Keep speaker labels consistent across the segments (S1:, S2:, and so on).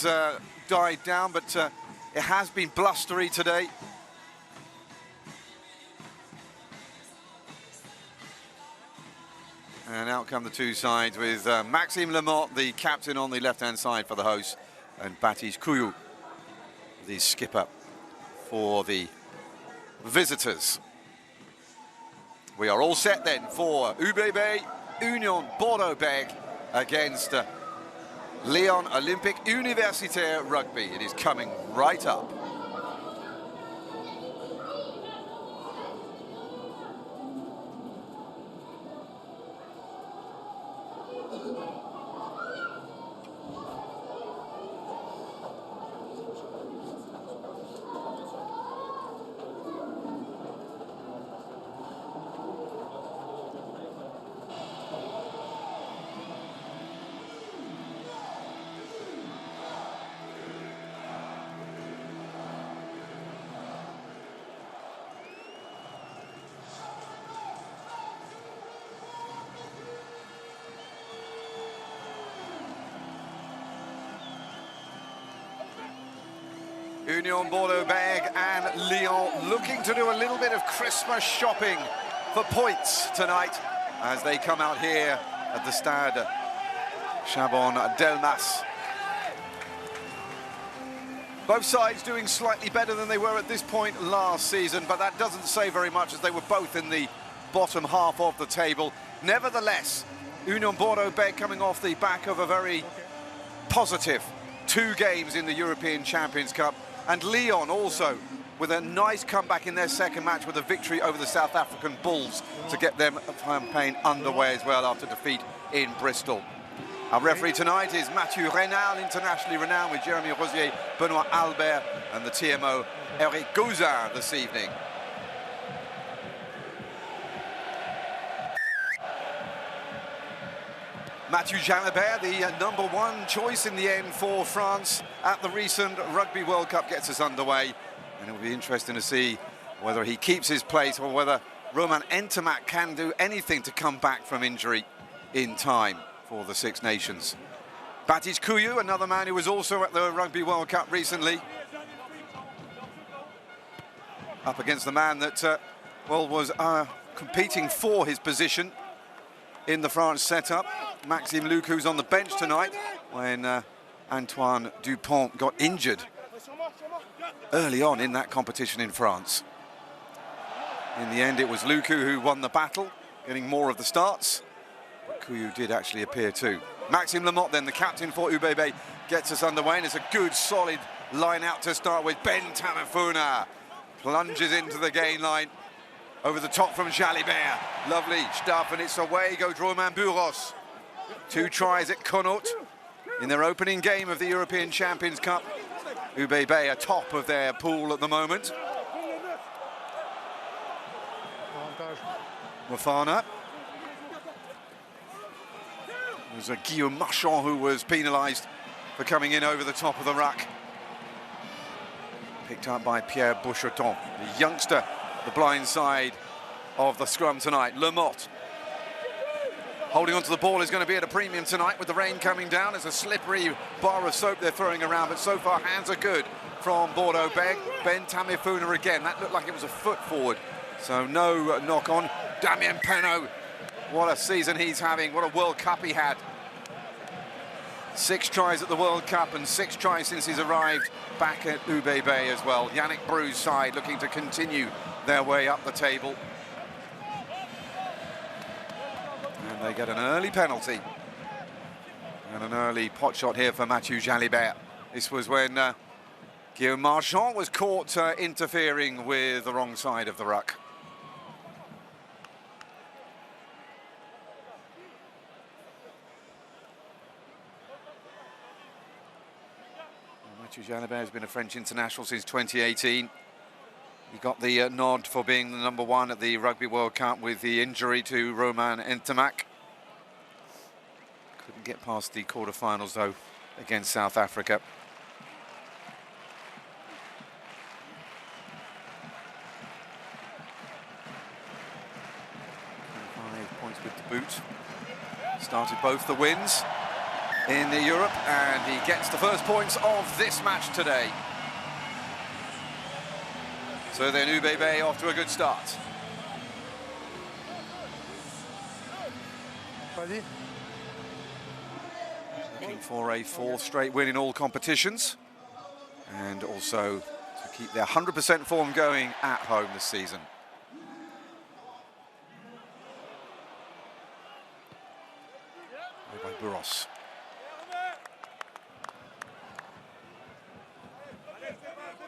S1: has died down, but it has been blustery today. And out come the two sides with Maxime Lamotte, the captain, on the left-hand side for the hosts, and Baptiste Couillou, the skipper for the visitors. We are all set then for UBB Union Bordeaux Begles against Lyon Olympique Universitaire Rugby. It is coming right up. Union Bordeaux Begles and Lyon looking to do a little bit of Christmas shopping for points tonight as they come out here at the Stade Chabon-Delmas. Both sides doing slightly better than they were at this point last season, but that doesn't say very much as they were both in the bottom half of the table. Nevertheless, Union Bordeaux Begles coming off the back of a very positive 2 games in the European Champions Cup, and Lyon also with a nice comeback in their second match with a victory over the South African Bulls to get them campaign underway as well after defeat in Bristol. Our referee tonight is Mathieu Reynal, internationally renowned, with Jeremy Rosier, Benoit Albert and the TMO Eric Gauzin this evening. Mathieu Jalibert, the #1 choice in the end for France at the recent Rugby World Cup, gets us underway. And it will be interesting to see whether he keeps his place or whether Romain Ntamack can do anything to come back from injury in time for the Six Nations. Baptiste Couillou, another man who was also at the Rugby World Cup recently, up against the man that, well, was competing for his position in the France setup, Maxime Luc, who's on the bench tonight when Antoine Dupont got injured early on in that competition in France. In the end, it was Lucu who won the battle, getting more of the starts, but Couillou did actually appear too. Maxime Lamotte, then, the captain for UBB, gets us underway, and it's a good, solid line out to start with. Ben Tamafuna plunges into the gain line. Over the top from Jalibert. Lovely stuff, and it's away goes Romain Buros. 2 tries at Connaught in their opening game of the European Champions Cup. UBB are top of their pool at the moment. Wafana. There's a Guillaume Marchand who was penalised for coming in over the top of the ruck. Picked up by Pierre Boucheton, the youngster, the blind side of the scrum tonight. Lamotte holding onto the ball is going to be at a premium tonight with the rain coming down. It's a slippery bar of soap they're throwing around, but so far hands are good from Bordeaux Begles. Ben Tamifuna again, that looked like it was a foot forward, so no knock on. Damien Penaud, what a season he's having, what a World Cup he had. 6 tries at the World Cup and 6 tries since he's arrived back at UBB as well. Yannick Bru's side looking to continue their way up the table. And they get an early penalty. And an early pot shot here for Mathieu Jalibert. This was when Guillaume Marchand was caught interfering with the wrong side of the ruck. Mathieu Jalibert has been a French international since 2018. He got the nod for being the #1 at the Rugby World Cup with the injury to Romain Ntamack. Couldn't get past the quarterfinals though against South Africa. 5 points with the boot. Started both the wins. in Europe, and he gets the first points of this match today. So then UBB off to a good start. Looking for a 4th straight win in all competitions, and also to keep their 100% form going at home this season. By Burros.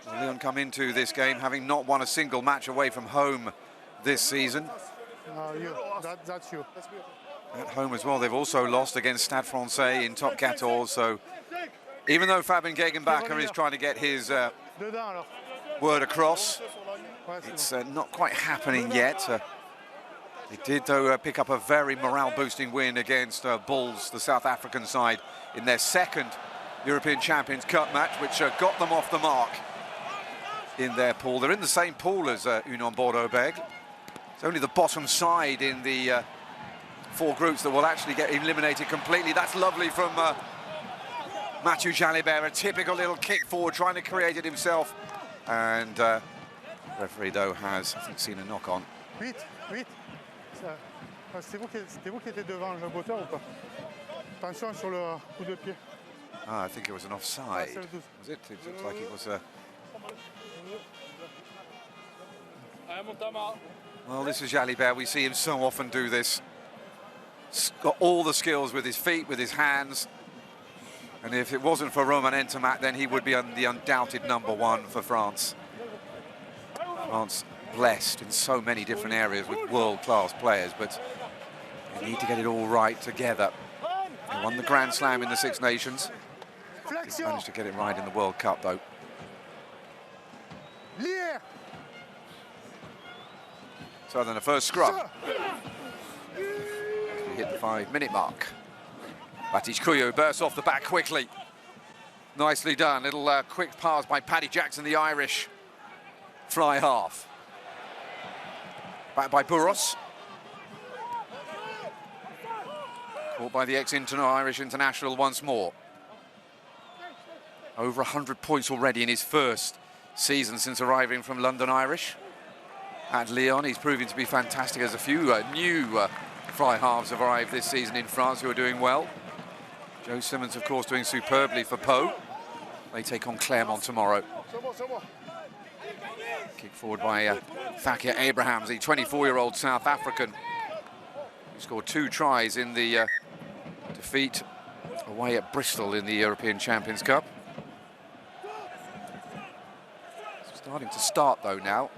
S1: Lyon come into this game having not won a single match away from home this season.
S2: That's you.
S1: At home as well, they've also lost against Stade Francais in Top 14, so even though Fabian Gegenbacher is trying to get his word across, it's not quite happening yet. They did, though, pick up a very morale-boosting win against Bulls, the South African side, in their 2nd European Champions Cup match, which got them off the mark in their pool. They're in the same pool as Union Bordeaux Begles. It's only the bottom side in the 4 groups that will actually get eliminated completely. That's lovely from Mathieu Jalibert, a typical little kick forward, trying to create it himself. And the referee, though, has, I think, seen a knock on.
S2: C'était vous qui étiez devant le botteur ou pas? Attention sur le coup de pied.
S1: I think it was an offside. Was it? It looked like it was a... Well, this is Jalibert. We see him so often do this. He's got all the skills with his feet, with his hands. And if it wasn't for Romain Entermat, then he would be the undoubted #1 for France. France blessed in so many different areas with world-class players, but they need to get it all right together. They won the Grand Slam in the Six Nations. Didn't manage to get it right in the World Cup, though. So then the first scrum. We hit the 5-minute mark. Baptiste Couillou bursts off the back quickly. Nicely done. Little quick pass by Paddy Jackson, the Irish fly half. Back by Burros. Caught by the Irish international once more. Over 100 points already in his first season since arriving from London Irish. At Lyon, he's proving to be fantastic, as a few new fly halves have arrived this season in France who are doing well. Joe Simmons, of course, doing superbly for Pau. They take on Clermont tomorrow. Kick forward by Fakir Abrahams, the 24-year-old South African, who scored 2 tries in the defeat away at Bristol in the European Champions Cup. Starting to start, though, now.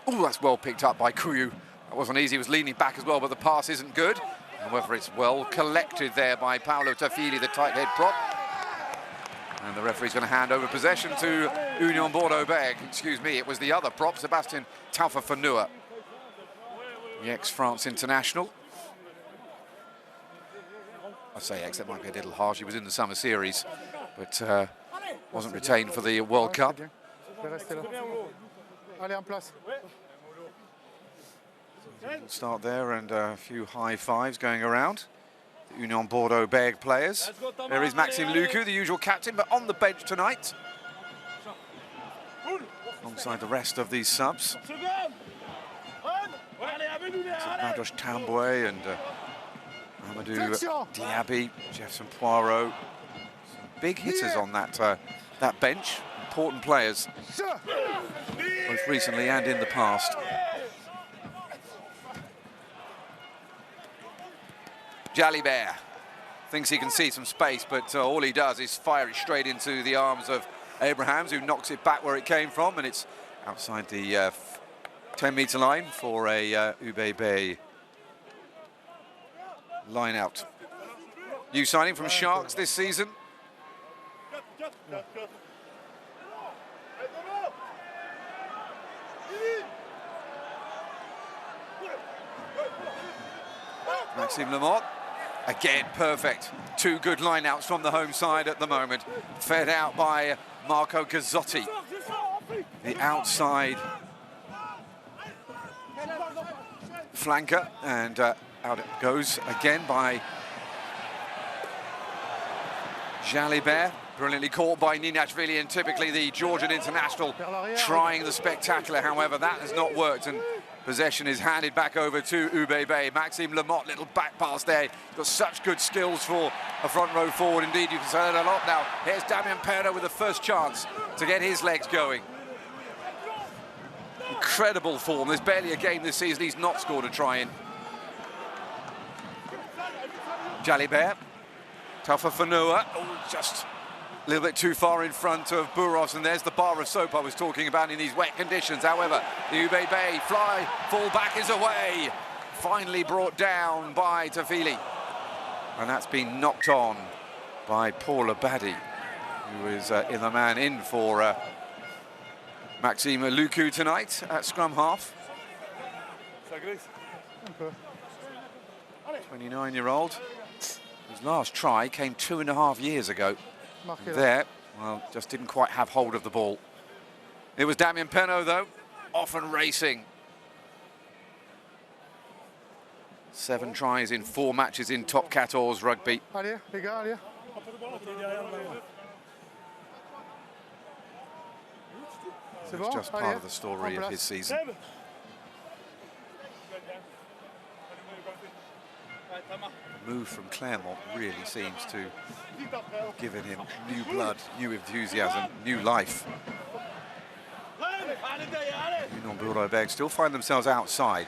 S1: Oh, that's well picked up by Couillou. That wasn't easy, he was leaning back as well, but the pass isn't good. However, it's well collected there by Paolo Tafili, the tight head prop. And the referee's going to hand over possession to Union Bordeaux Begles. Excuse me, it was the other prop, Sébastien Taufa-Fanua, the ex-France international. I say ex, that might be a little harsh. He was in the Summer Series, but wasn't retained for the World Cup. We'll start there, and a few high fives going around. The Union Bordeaux Begles players. There is Maxime Lucu, the usual captain, but on the bench tonight, alongside the rest of these subs. Madosh Tamboué and Amadou Diaby, Jefferson Poirot. Some big hitters on that bench. Important players, both recently and in the past. Jalibert thinks he can see some space, but all he does is fire it straight into the arms of Abrahams, who knocks it back where it came from, and it's outside the 10-meter line for a UBB line out. New signing from Sharks this season. Maxime Lemont, again perfect. 2 good lineouts from the home side at the moment. Fed out by Marco Gazzotti, the outside flanker, and out it goes again by Jalibert, brilliantly caught by Ninashvili, and typically the Georgian international trying the spectacular. However, that has not worked, and possession is handed back over to Ubebe. Maxime Lamotte, little back pass there. Got such good skills for a front row forward. Indeed, you can say that a lot now. Here's Damien Perrault with the first chance to get his legs going. Incredible form. There's barely a game this season he's not scored a try in. Jalibert, tougher for Noah. Oh, just a little bit too far in front of Buros, and there's the bar of soap I was talking about in these wet conditions. However, the Ubebe full back is away. Finally brought down by Tafili. And that's been knocked on by Paul Abadi, who is in the man in for Maxime Lucu tonight at scrum half. 29-year-old. His last try came 2.5 years ago. There, well, just didn't quite have hold of the ball. It was Damien Perrault, though, off and racing. 7 tries in 4 matches in top 14 rugby. It's just part of the story of his season. The move from Clermont really seems to have given him new blood, new enthusiasm, new life. Bordeaux Begles still find themselves outside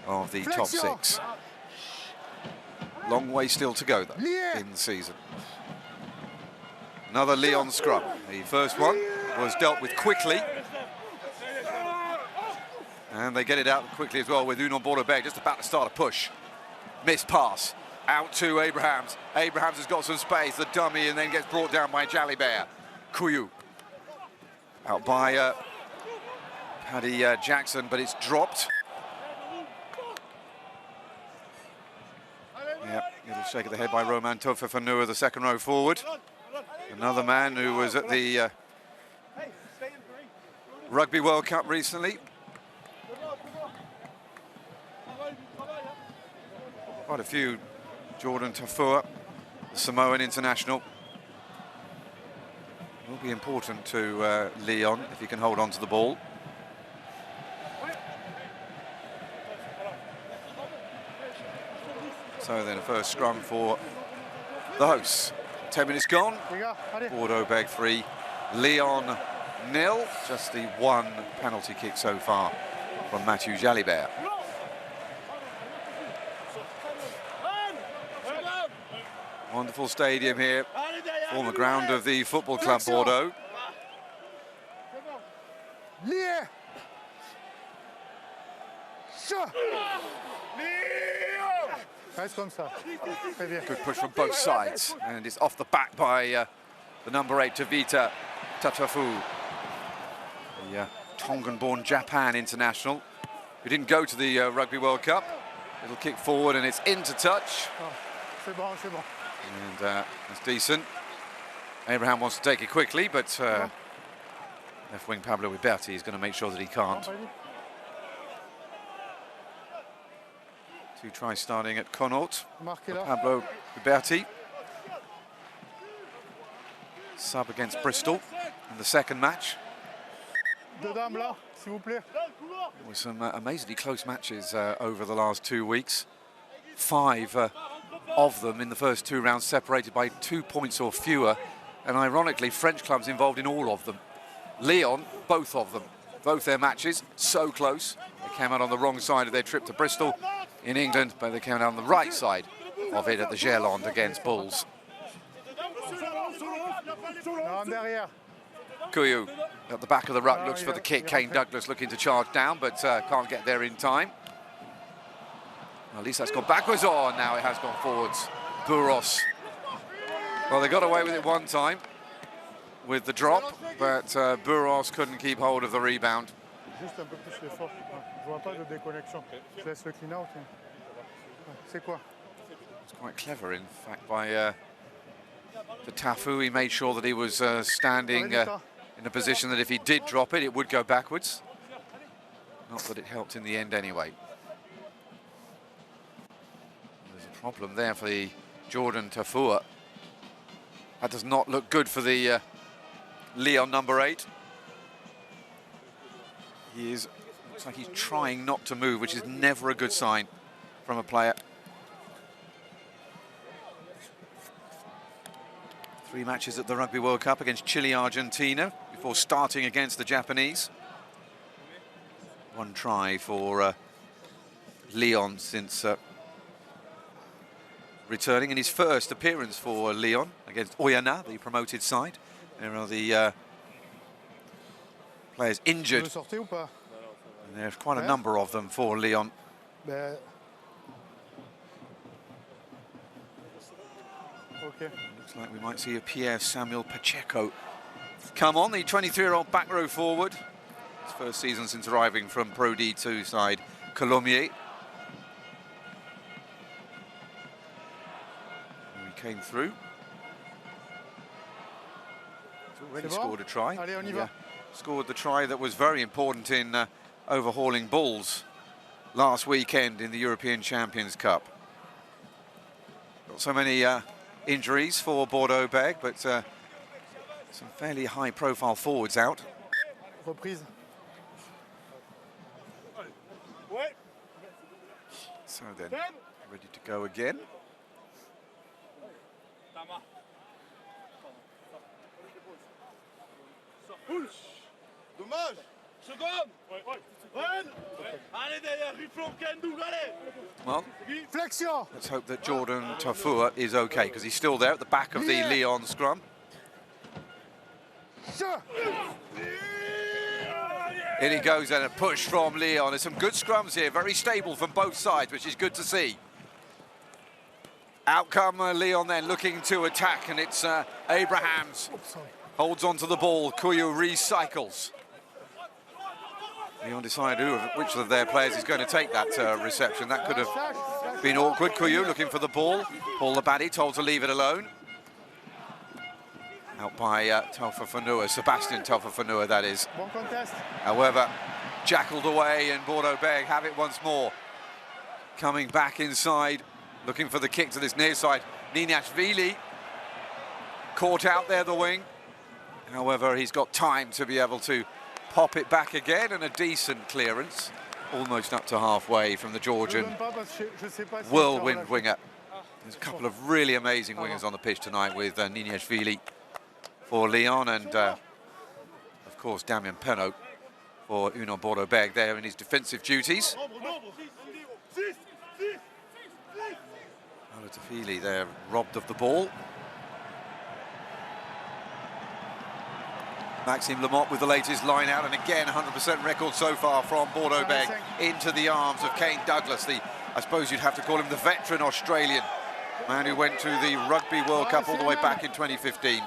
S1: of the top 6. Long way still to go, though, in the season. Another Lyon scrum. The first one was dealt with quickly. And they get it out quickly as well with Bordeaux Begles just about to start a push. Missed pass. Out to Abrahams. Abrahams has got some space, the dummy, and then gets brought down by Jalibert. Kuyu. Out by Paddy Jackson, but it's dropped. Yep, little shake of the head by Roman Tofafanua, the second row forward. Another man who was at the Rugby World Cup recently. Quite a few. Jordan Tafua, the Samoan international. Will be important to Lyon if he can hold on to the ball. So then a first scrum for the hosts. 10 minutes gone. Bordeaux Begles 3, Lyon 0. Just the 1 penalty kick so far from Mathieu Jalibert. Wonderful stadium here, former ground of the Football Club Bordeaux. Good push from both sides, and it's off the back by the number 8, Tavita Tatafu, the Tongan-born Japan international, who didn't go to the Rugby World Cup. Little kick forward, and it's into touch. And that's decent. Abraham wants to take it quickly, but left wing Pablo Iberti is going to make sure that he can't. 2 tries starting at Connaught. Pablo Iberti. Sub against Bristol in the second match. There were some amazingly close matches over the last 2 weeks. 5 of them in the first 2 rounds separated by 2 points or fewer, and ironically French clubs involved in all of them. Lyon, both of them, both their matches so close. They came out on the wrong side of their trip to Bristol in England, but they came out on the right side of it at the Gerland against Bulls. Kuyu at the back of the ruck looks for the kick. Kane Douglas looking to charge down, but can't get there in time. At least that's gone backwards. Oh, now it has gone forwards. Buros. Well, they got away with it one time with the drop, but Buros couldn't keep hold of the rebound. It's quite clever, in fact, by Tafu. He made sure that he was standing in a position that if he did drop it, it would go backwards. Not that it helped in the end anyway. Problem there for the Jordan Tafua. That does not look good for the Lyon number 8. Looks like he's trying not to move, which is never a good sign from a player. 3 matches at the Rugby World Cup against Chile, Argentina, before starting against the Japanese. 1 try for Lyon since returning in his first appearance for Lyon against Oyana, the promoted side. There are the players injured. And there's quite a number of them for Lyon.
S2: Okay.
S1: Looks like we might see a Pierre Samuel Pacheco come on, the 23-year-old back row forward. His first season since arriving from Pro D2 side Colomiers. He came through. He's already scored a try.
S2: Allez, on y va.
S1: Scored the try that was very important in overhauling Bulls last weekend in the European Champions Cup. Got so many injuries for Bordeaux Begles, but some fairly high-profile forwards out.
S2: Reprise.
S1: So then, ready to go again. Well,
S2: Flexion.
S1: let's hope that Jordan Tafua is okay, because he's still there at the back of the Lyon scrum. In he goes, and a push from Lyon. There's some good scrums here, very stable from both sides, which is good to see. Out come Lyon then, looking to attack, and it's Abrahams. Holds onto the ball, Kuyu recycles. Lyon decide which of their players is going to take that reception. That could have been awkward. Kuyu looking for the ball. Paul Labadie told to leave it alone. Out by Telfa Fanua, Sebastian Telfa Fanua, that is. However, jackled away, and Bordeaux Begles have it once more. Coming back inside, looking for the kick to this near side. Ninashvili caught out there, the wing. However, he's got time to be able to pop it back again, and a decent clearance, almost up to halfway from the Georgian whirlwind winger. There's a couple of really amazing wingers on the pitch tonight, with Ninashvili for Lyon and, of course, Damien Penaud for Union Bordeaux Begles there in his defensive duties. Tafili there, robbed of the ball. Maxime Lamotte with the latest line out, and again 100% record so far from Bordeaux Begles into the arms of Kane Douglas, I suppose you'd have to call him the veteran Australian man who went to the Rugby World Cup all the way back in 2015.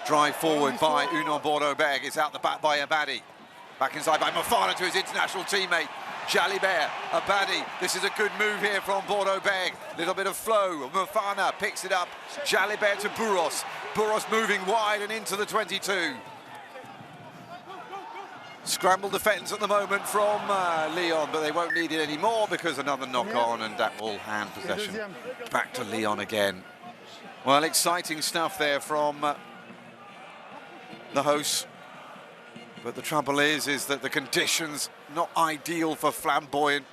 S1: Drive forward by Union Bordeaux Begles. It's out the back by Abadi. Back inside by Mofana to his international teammate Jalibert. Abadi, this is a good move here from Bordeaux Begles. Little bit of flow. Mofana picks it up. Jalibert to Burros. Burros moving wide and into the 22. Scramble defence at the moment from Lyon, but they won't need it anymore because another knock on, and that will hand possession back to Lyon again. Well, exciting stuff there from the hosts. But the trouble is that the conditions not ideal for flamboyant,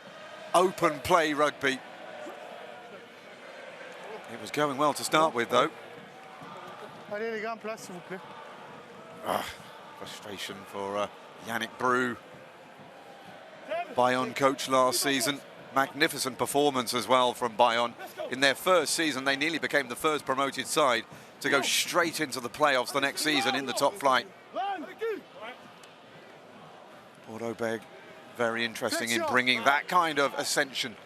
S1: open play rugby. It was going well to start with, though. Frustration for Yannick Brou, Bayonne coach last season. Magnificent performance as well from Bayonne. In their first season, they nearly became the first promoted side to go straight into the playoffs the next season in the top flight. Bordeaux Begles, very interesting in bringing that kind of ascension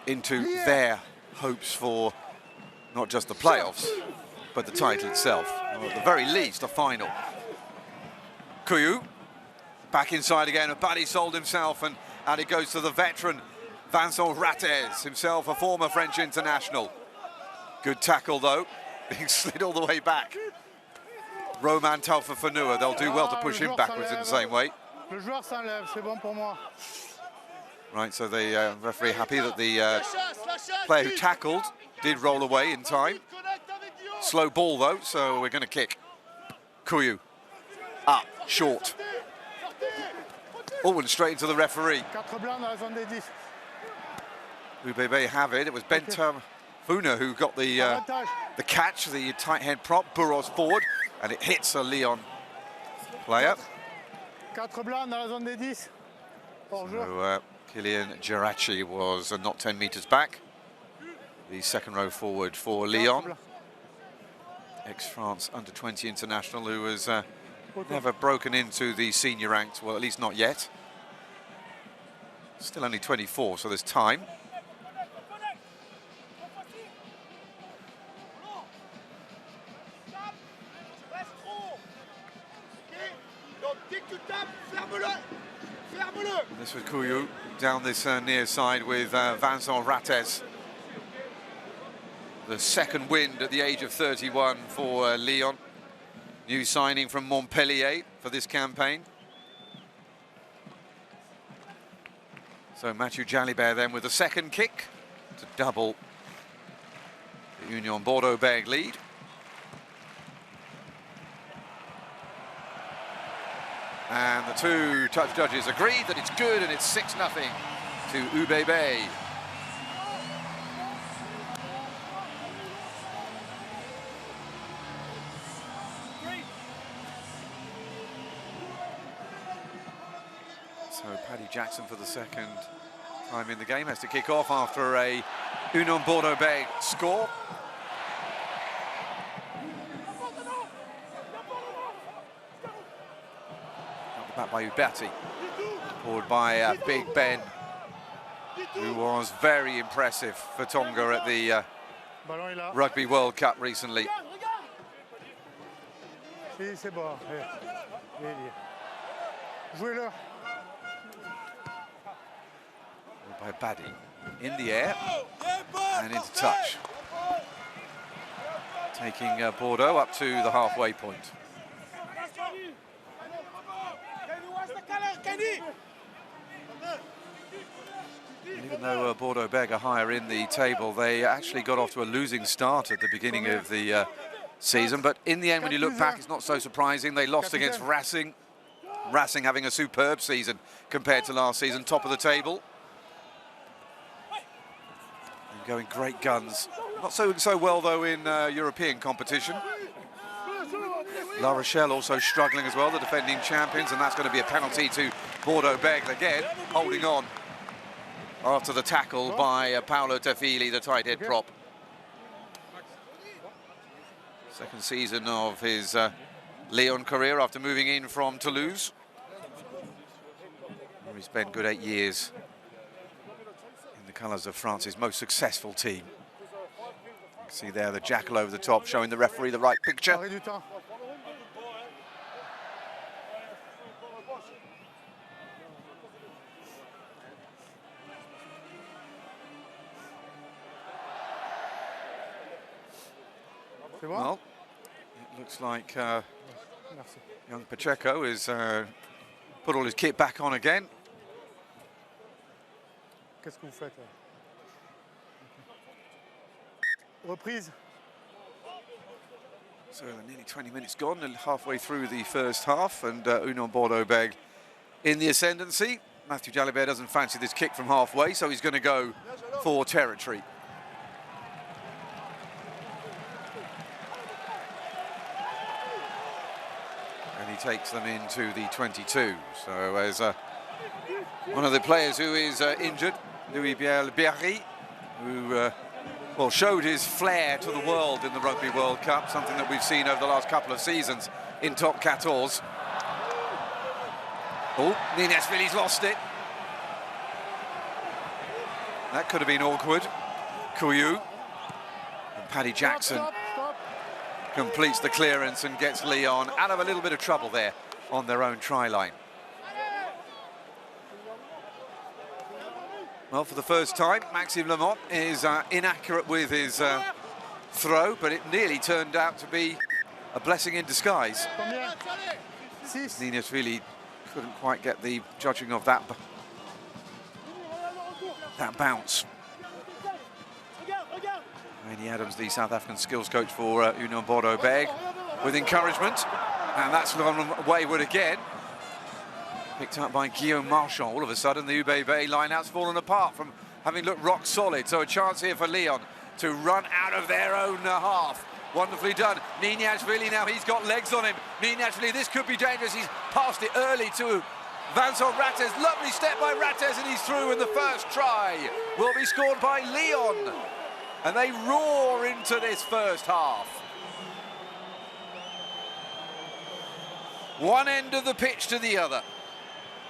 S1: into their hopes for not just the playoffs, but the title itself, or at the very least, a final. Kuyu, back inside again, Abadi sold himself, and out it goes to the veteran Vincent Rattez, himself a former French international. Good tackle, though, being slid all the way back. Roman Telfa Fanua, they'll do well to push him backwards in the same way. Right, so the referee happy that the player who tackled did roll away in time. slow ball though, so we're going to kick. Kuyu up, short. Oh, and straight into the referee. Ubebe have it. It was Bentham Funa who got the catch, the tight head prop. Burros forward, and it hits a Lyon player. So, Kylian Geraci was not 10 metres back. The second row forward for Lyon. Ex-France under-20 international who has never broken into the senior ranks, well, at least not yet. Still only 24, so there's time. This was Kuyu down this near side with Vincent Rates. The second wind at the age of 31 for Lyon. New signing from Montpellier for this campaign. So Mathieu Jalibert then with the second kick to double the Union Bordeaux Begles lead. And the two touch judges agreed that it's good, and it's 6-0 to Ubebe. So Paddy Jackson for the second time in the game has to kick off after a Union Bordeaux Begles score. Back by Ubati, forward by Big Ben, who was very impressive for Tonga at the Rugby World Cup recently. By Baddy, in the air and into touch, taking Bordeaux up to the halfway point. And even though Bordeaux Begles are higher in the table, they actually got off to a losing start at the beginning of the season. But in the end, when you look back, it's not so surprising. They lost against Racing. Racing having a superb season compared to last season, top of the table. And going great guns. Not so well, though, in European competition. La Rochelle also struggling as well, the defending champions, and that's going to be a penalty to Bordeaux Begles again, holding on after the tackle by Paolo Tefili, the tight head prop. Second season of his Lyon career after moving in from Toulouse. Where he spent good 8 years in the colours of France's most successful team. You can see there the jackal over the top, showing the referee the right picture. Well, it looks like young Pacheco is put all his kit back on again.
S2: Qu'est-ce que vous faites? Reprise.
S1: So nearly 20 minutes gone and halfway through the first half, and Union Bordeaux Begles in the ascendancy. Mathieu Jalibert doesn't fancy this kick from halfway, so he's going to go for territory. And he takes them into the 22. So as one of the players who is injured, Louis-Pierre Berry, who well, showed his flair to the world in the Rugby World Cup, something that we've seen over the last couple of seasons in top 14. Oh, Nineshvili's lost it. That could have been awkward. Kuyu. And Paddy Jackson completes the clearance and gets Lyon out of a little bit of trouble there on their own try line. Well, for the first time, Maxime Lamont is inaccurate with his throw, but it nearly turned out to be a blessing in disguise. Nineshvili couldn't quite get the judging of that bounce. Rainey Adams, the South African skills coach for Union Bordeaux Begles, with encouragement. And that's gone wayward again. Picked up by Guillaume Marchand. All of a sudden, the UBB line-out's fallen apart from having looked rock solid. So a chance here for Lyon to run out of their own half. Wonderfully done. Nignashvili now, he's got legs on him. Nignashvili, this could be dangerous. He's passed it early to Vincent Rattez. Lovely step by Rattez, and he's through, and the first try will be scored by Lyon. And they roar into this first half. One end of the pitch to the other.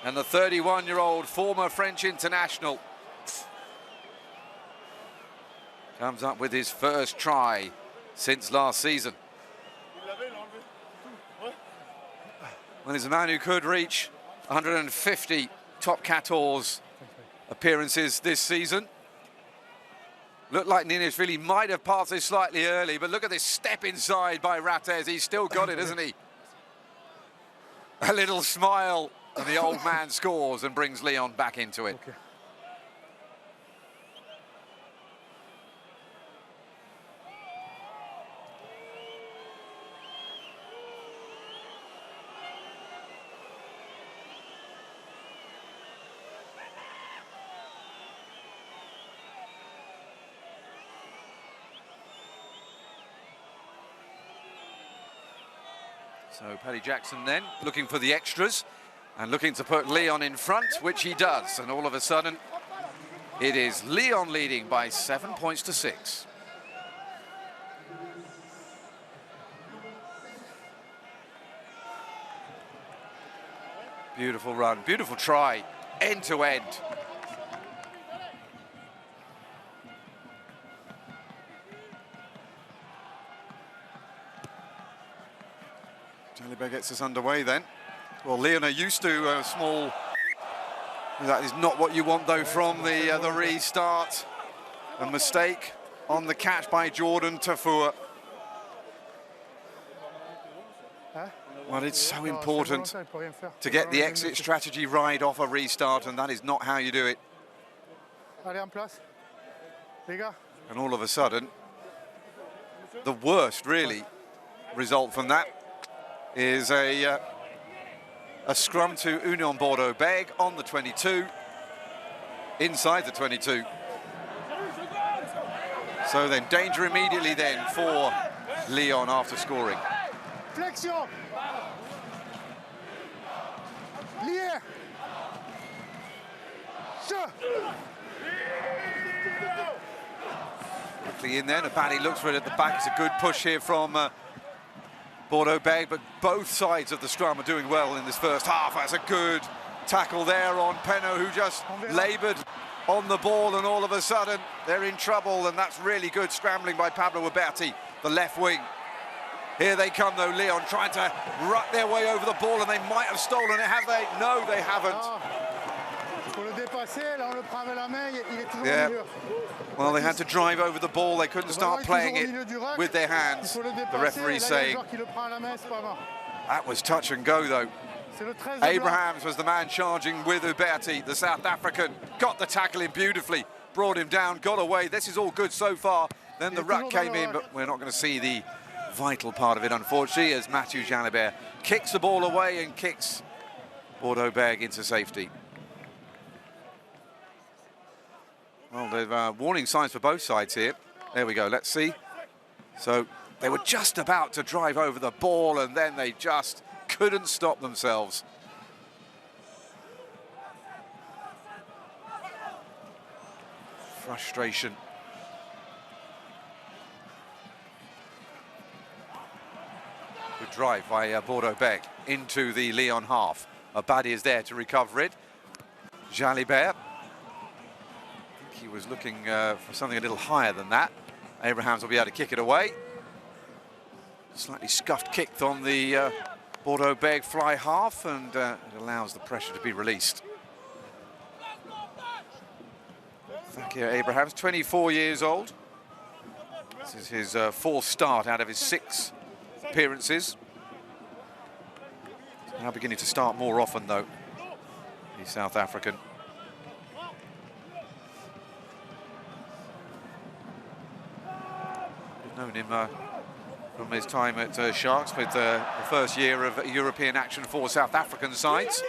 S1: And the 31-year-old former French international comes up with his first try since last season. Well, he's a man who could reach 150 top 14 appearances this season. Looked like Nignashvili might have passed this slightly early, but look at this step inside by Rattez. He's still got it, hasn't he? A little smile, and the old man scores and brings Lyon back into it.
S2: Okay.
S1: So Paddy Jackson then looking for the extras and looking to put Lyon in front, which he does. And all of a sudden, it is Lyon leading by 7 points to 6. Beautiful run, beautiful try, end to end. Jalibert gets us underway then. Well, Lyon are used to a small... That is not what you want, though, from the restart. A mistake on the catch by Jordan Tafour. Well, it's so important to get the exit strategy right off a restart, and that is not how you do it. And all of a sudden, the worst, really, result from that is a scrum to Union Bordeaux Begles on the 22, inside the 22. So then danger immediately then for Lyon after scoring.
S2: Flexion. Lié.
S1: Quickly in there, Nabani looks for it at the back. It's a good push here from Bordeaux Begles, but both sides of the scrum are doing well in this first half. That's a good tackle there on Penaud, who just laboured on the ball, and all of a sudden they're in trouble, and that's really good scrambling by Pablo Uberti, the left wing. Here they come though, Lyon trying to rut their way over the ball, and they might have stolen it, have they? No, they haven't. Yeah. Well, they had to drive over the ball. They couldn't start playing it with their hands. The referee saying that was touch and go, though. Abrahams was the man charging with Uberti, the South African. Got the tackle in beautifully, brought him down, got away. This is all good so far. Then the ruck came in, but we're not going to see the vital part of it, unfortunately, as Mathieu Jalibert kicks the ball away and kicks Bordeaux Begles into safety. Well, there's warning signs for both sides here. There we go, let's see. So they were just about to drive over the ball, and then they just couldn't stop themselves. Frustration. Good drive by Bordeaux Begles into the Lyon half. Abadi is there to recover it. Jalibert. He was looking for something a little higher than that. Abrahams will be able to kick it away. Slightly scuffed kick on the Bordeaux Begles fly half, and it allows the pressure to be released. Fakir Abrahams, 24 years old. This is his fourth start out of his 6 appearances. Now beginning to start more often, though, he's South African. known him from his time at Sharks with the first year of European action for South African sides,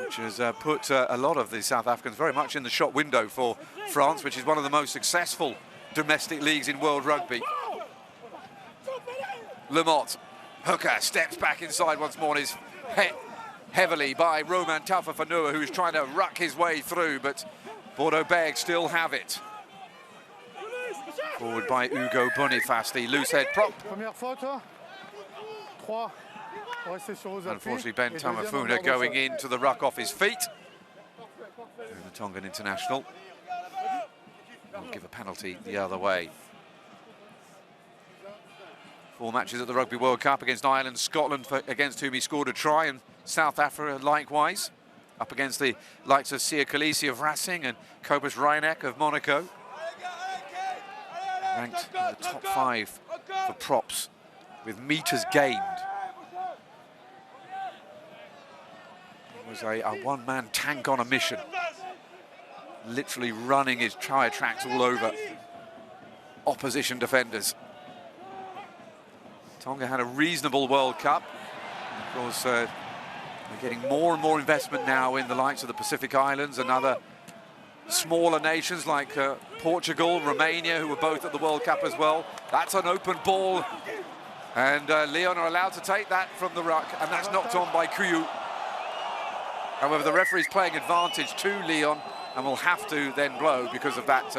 S1: which has put a lot of the South Africans very much in the shop window for France, which is one of the most successful domestic leagues in world rugby. Lamotte, hooker, steps back inside once more and is hit heavily by Romain Tafafanua, who's trying to ruck his way through, but Bordeaux Begles still have it. Forward by Hugo Boniface, the loose head prop. Unfortunately, Ben Tamafuna going into the ruck off his feet. And the Tongan international will give a penalty the other way. 4 matches at the Rugby World Cup against Ireland, Scotland, against whom he scored a try, and South Africa likewise, up against the likes of Sia Khaleesi of Racing and Cobus Reinach of Monaco. Ranked in the top 5 for props with metres gained. It was a one-man tank on a mission, literally running his tyre tracks all over opposition defenders. Tonga had a reasonable World Cup. Of course, they're getting more and more investment now in the likes of the Pacific Islands and other smaller nations like Portugal, Romania, who were both at the World Cup as well. That's an open ball, and Lyon are allowed to take that from the ruck, and that's knocked on by Kuyu. However, the referee's playing advantage to Lyon and will have to then blow because of that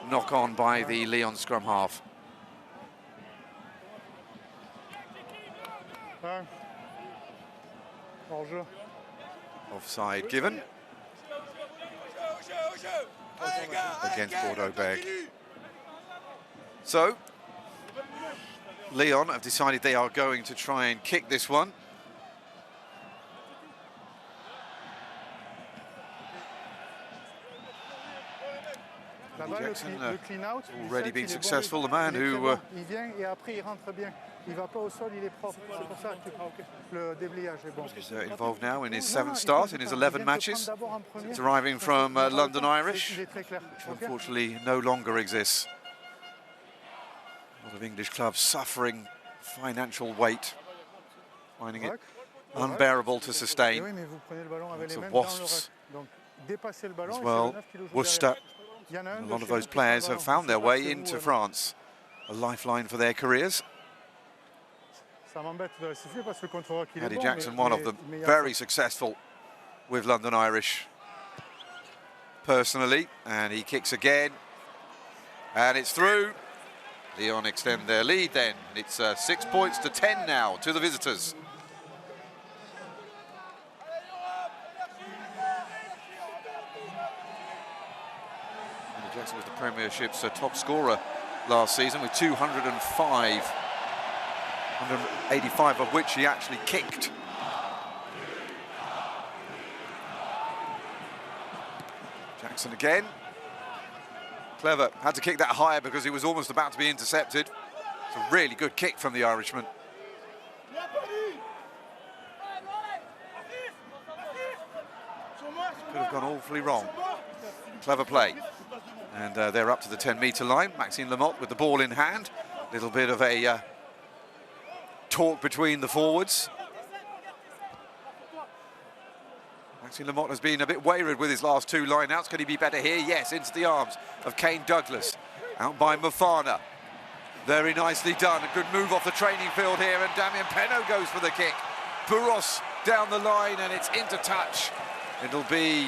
S1: knock on by the Lyon scrum half. Offside given against Bordeaux Begles. So, Lyon have decided they are going to try and kick this one. Jackson already been successful, the man who is involved now in his 7th start in his 11 matches since arriving from London Irish, which unfortunately no longer exists. A lot of English clubs suffering financial weight, finding it unbearable to sustain. Lots of Wasps as well, Worcester. A lot of those players have found their way into France, a lifeline for their careers. Eddie Jackson, one of them, very successful with London Irish personally, and he kicks again, and it's through. Lyon extend their lead then. It's 6 points to 10 now to the visitors. Jackson was the Premiership's top scorer last season with 205, 185 of which he actually kicked. Jackson again. Clever, had to kick that higher because he was almost about to be intercepted. It's a really good kick from the Irishman. Could have gone awfully wrong. Clever play. And they're up to the 10-metre line. Maxime Lamotte with the ball in hand. Little bit of a talk between the forwards. Maxime Lamotte has been a bit wayward with his last 2 line-outs. Could he be better here? Yes, into the arms of Kane Douglas. Out by Mofana. Very nicely done. A good move off the training field here, and Damien Penaud goes for the kick. Burros down the line, and it's into touch. It'll be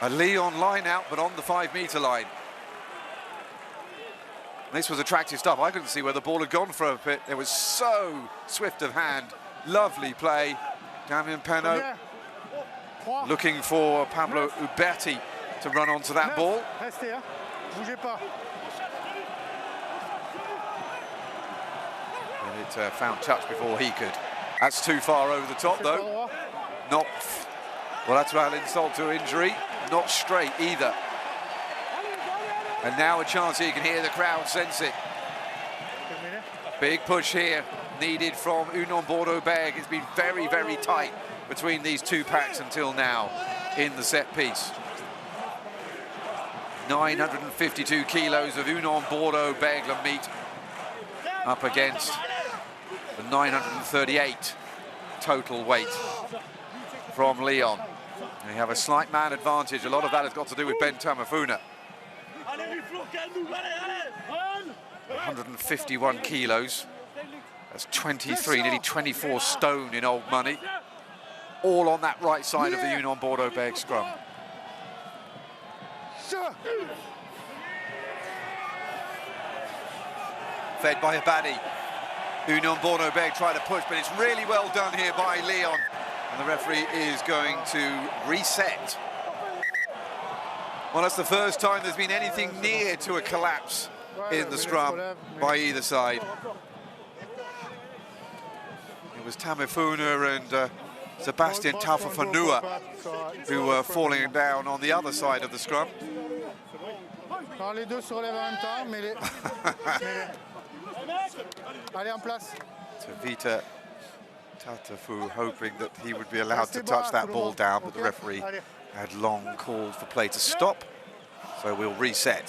S1: a Lyon line out, but on the 5-metre line. This was attractive stuff. I couldn't see where the ball had gone for a bit. It was so swift of hand. Lovely play. Damien Penaud looking for Pablo Uberti to run onto that ball. And it found touch before he could. That's too far over the top, though. Not, well, that's about insult to injury. Not straight either. And now a chance here, you can hear the crowd sense it. Big push here needed from Union Bordeaux Begles. It's been very, very tight between these 2 packs until now in the set piece. 952 kilos of Union Bordeaux Begles meat up against the 938 total weight from Lyon. They have a slight man advantage. A lot of that has got to do with Ben Tamafuna. 151 kilos. That's 23, nearly 24 stone in old money. All on that right side of the Union Bordeaux Begles scrum. Fed by Abadi. Union Bordeaux Begles try to push, but it's really well done here by Lyon. And the referee is going to reset. Well, that's the first time there's been anything near to a collapse in the scrum by either side. It was Tamafuna and Sebastian Tafafanua who were falling down on the other side of the scrum.
S2: Les deux se relèvent en même temps, mais allez en place.
S1: Tavita Tatafu hoping that he would be allowed to touch that ball down, but the referee had long called for play to stop, so we'll reset.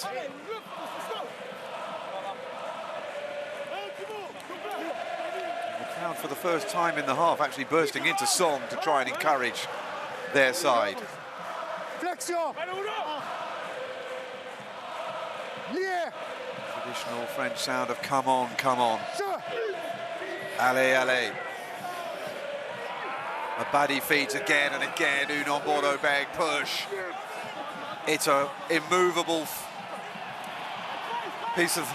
S1: The crowd for the first time in the half actually bursting into song to try and encourage their side.
S2: Flexion.
S1: Traditional French sound of come on, come on. Allez, allez. Abadi feeds again and again. Union Bordeaux Begles push. It's an immovable piece of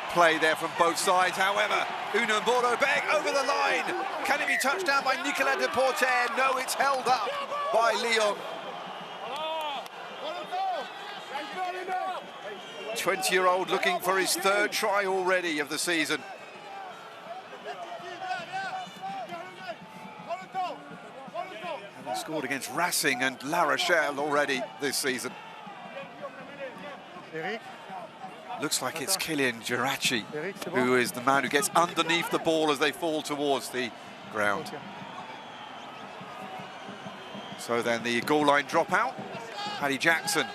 S1: play there from both sides. However, Union Bordeaux Begles over the line. Can it be touched down by Nicolas Deporter? No, it's held up by Lyon. 20-year-old looking for his third try already of the season. Having scored against Racing and La Rochelle already this season. Looks like it's Kylian Geraci, who is the man who gets underneath the ball as they fall towards the ground. So then the goal line dropout. Paddy Jackson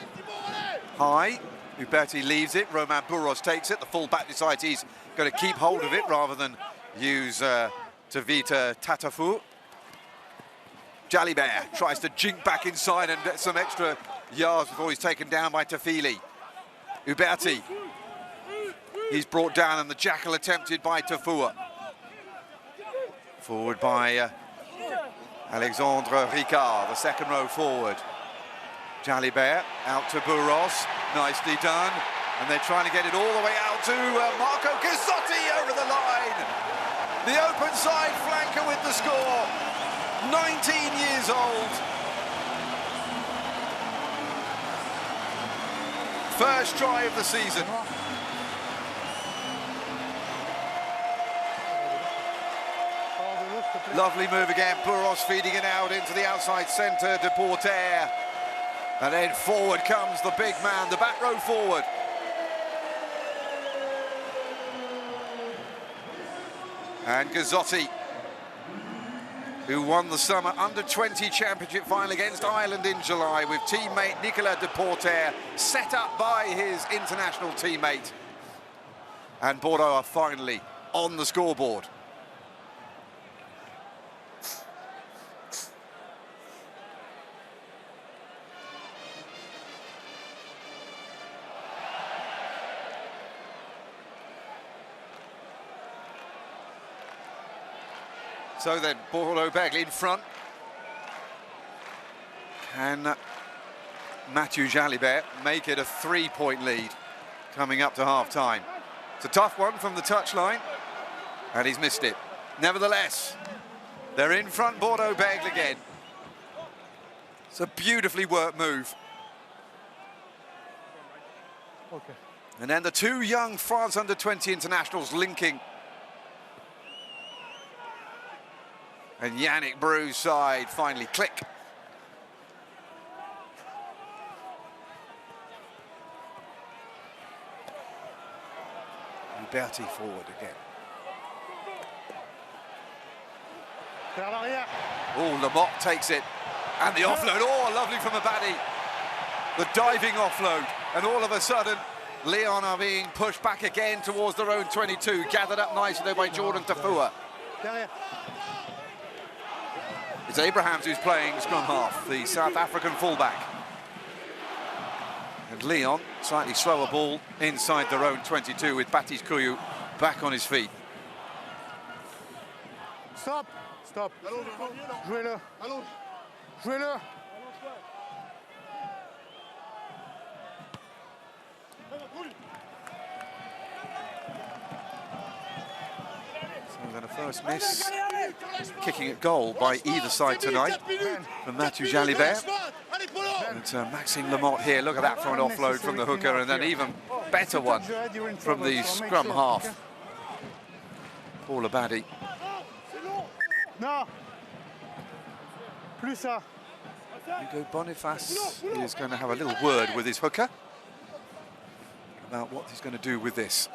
S1: high. Uberti leaves it, Romain Bourros takes it, the full-back decides he's going to keep hold of it rather than use Tavita Tatafu. Jalibert tries to jink back inside and get some extra yards before he's taken down by Tafili. Uberti, he's brought down and the jackal attempted by Tafua. Forward by Alexandre Ricard, the second row forward. Jalibert out to Bourros, nicely done, and they're trying to get it all the way out to Marco Ghisotti over the line. The open side flanker with the score, 19 years old. First try of the season. Lovely move again, Bourros feeding it out into the outside centre, Deporter. And then forward comes the big man, the back row forward. And Ghisotti, who won the summer under-20 championship final against Ireland in July with teammate Nicolas Deporter, set up by his international teammate. And Bordeaux are finally on the scoreboard. So then, Bordeaux Begles in front. Can Mathieu Jalibert make it a 3-point lead coming up to half-time? It's a tough one from the touchline, and he's missed it. Nevertheless, they're in front, Bordeaux Begles again. It's a beautifully worked move.
S2: Okay.
S1: And then the two young France under-20 internationals linking. And Yannick Bru's side finally click. Uberti forward again. Oh, Lamotte takes it. And the offload. Oh, lovely from Abadi. the diving offload, and all of a sudden, Lyon are being pushed back again towards their own 22, gathered up nicely there by Jordan Tafua. It's Abrahams who's playing scrum half, the South African fullback. And Lyon, slightly slower ball inside their own 22 with Baptiste Couillou back on his feet.
S2: Stop. Stop. Jouez-le. Jouez-le.
S1: So then a first miss, kicking at goal by either side tonight from Mathieu Jalibert. And Maxime Lamotte here, look at that for an offload from the hooker, and then even better one from the scrum half. Paul Abadi.
S2: No. Plus ça.
S1: Hugo Boniface is going to have a little word with his hooker about what he's going to do with this.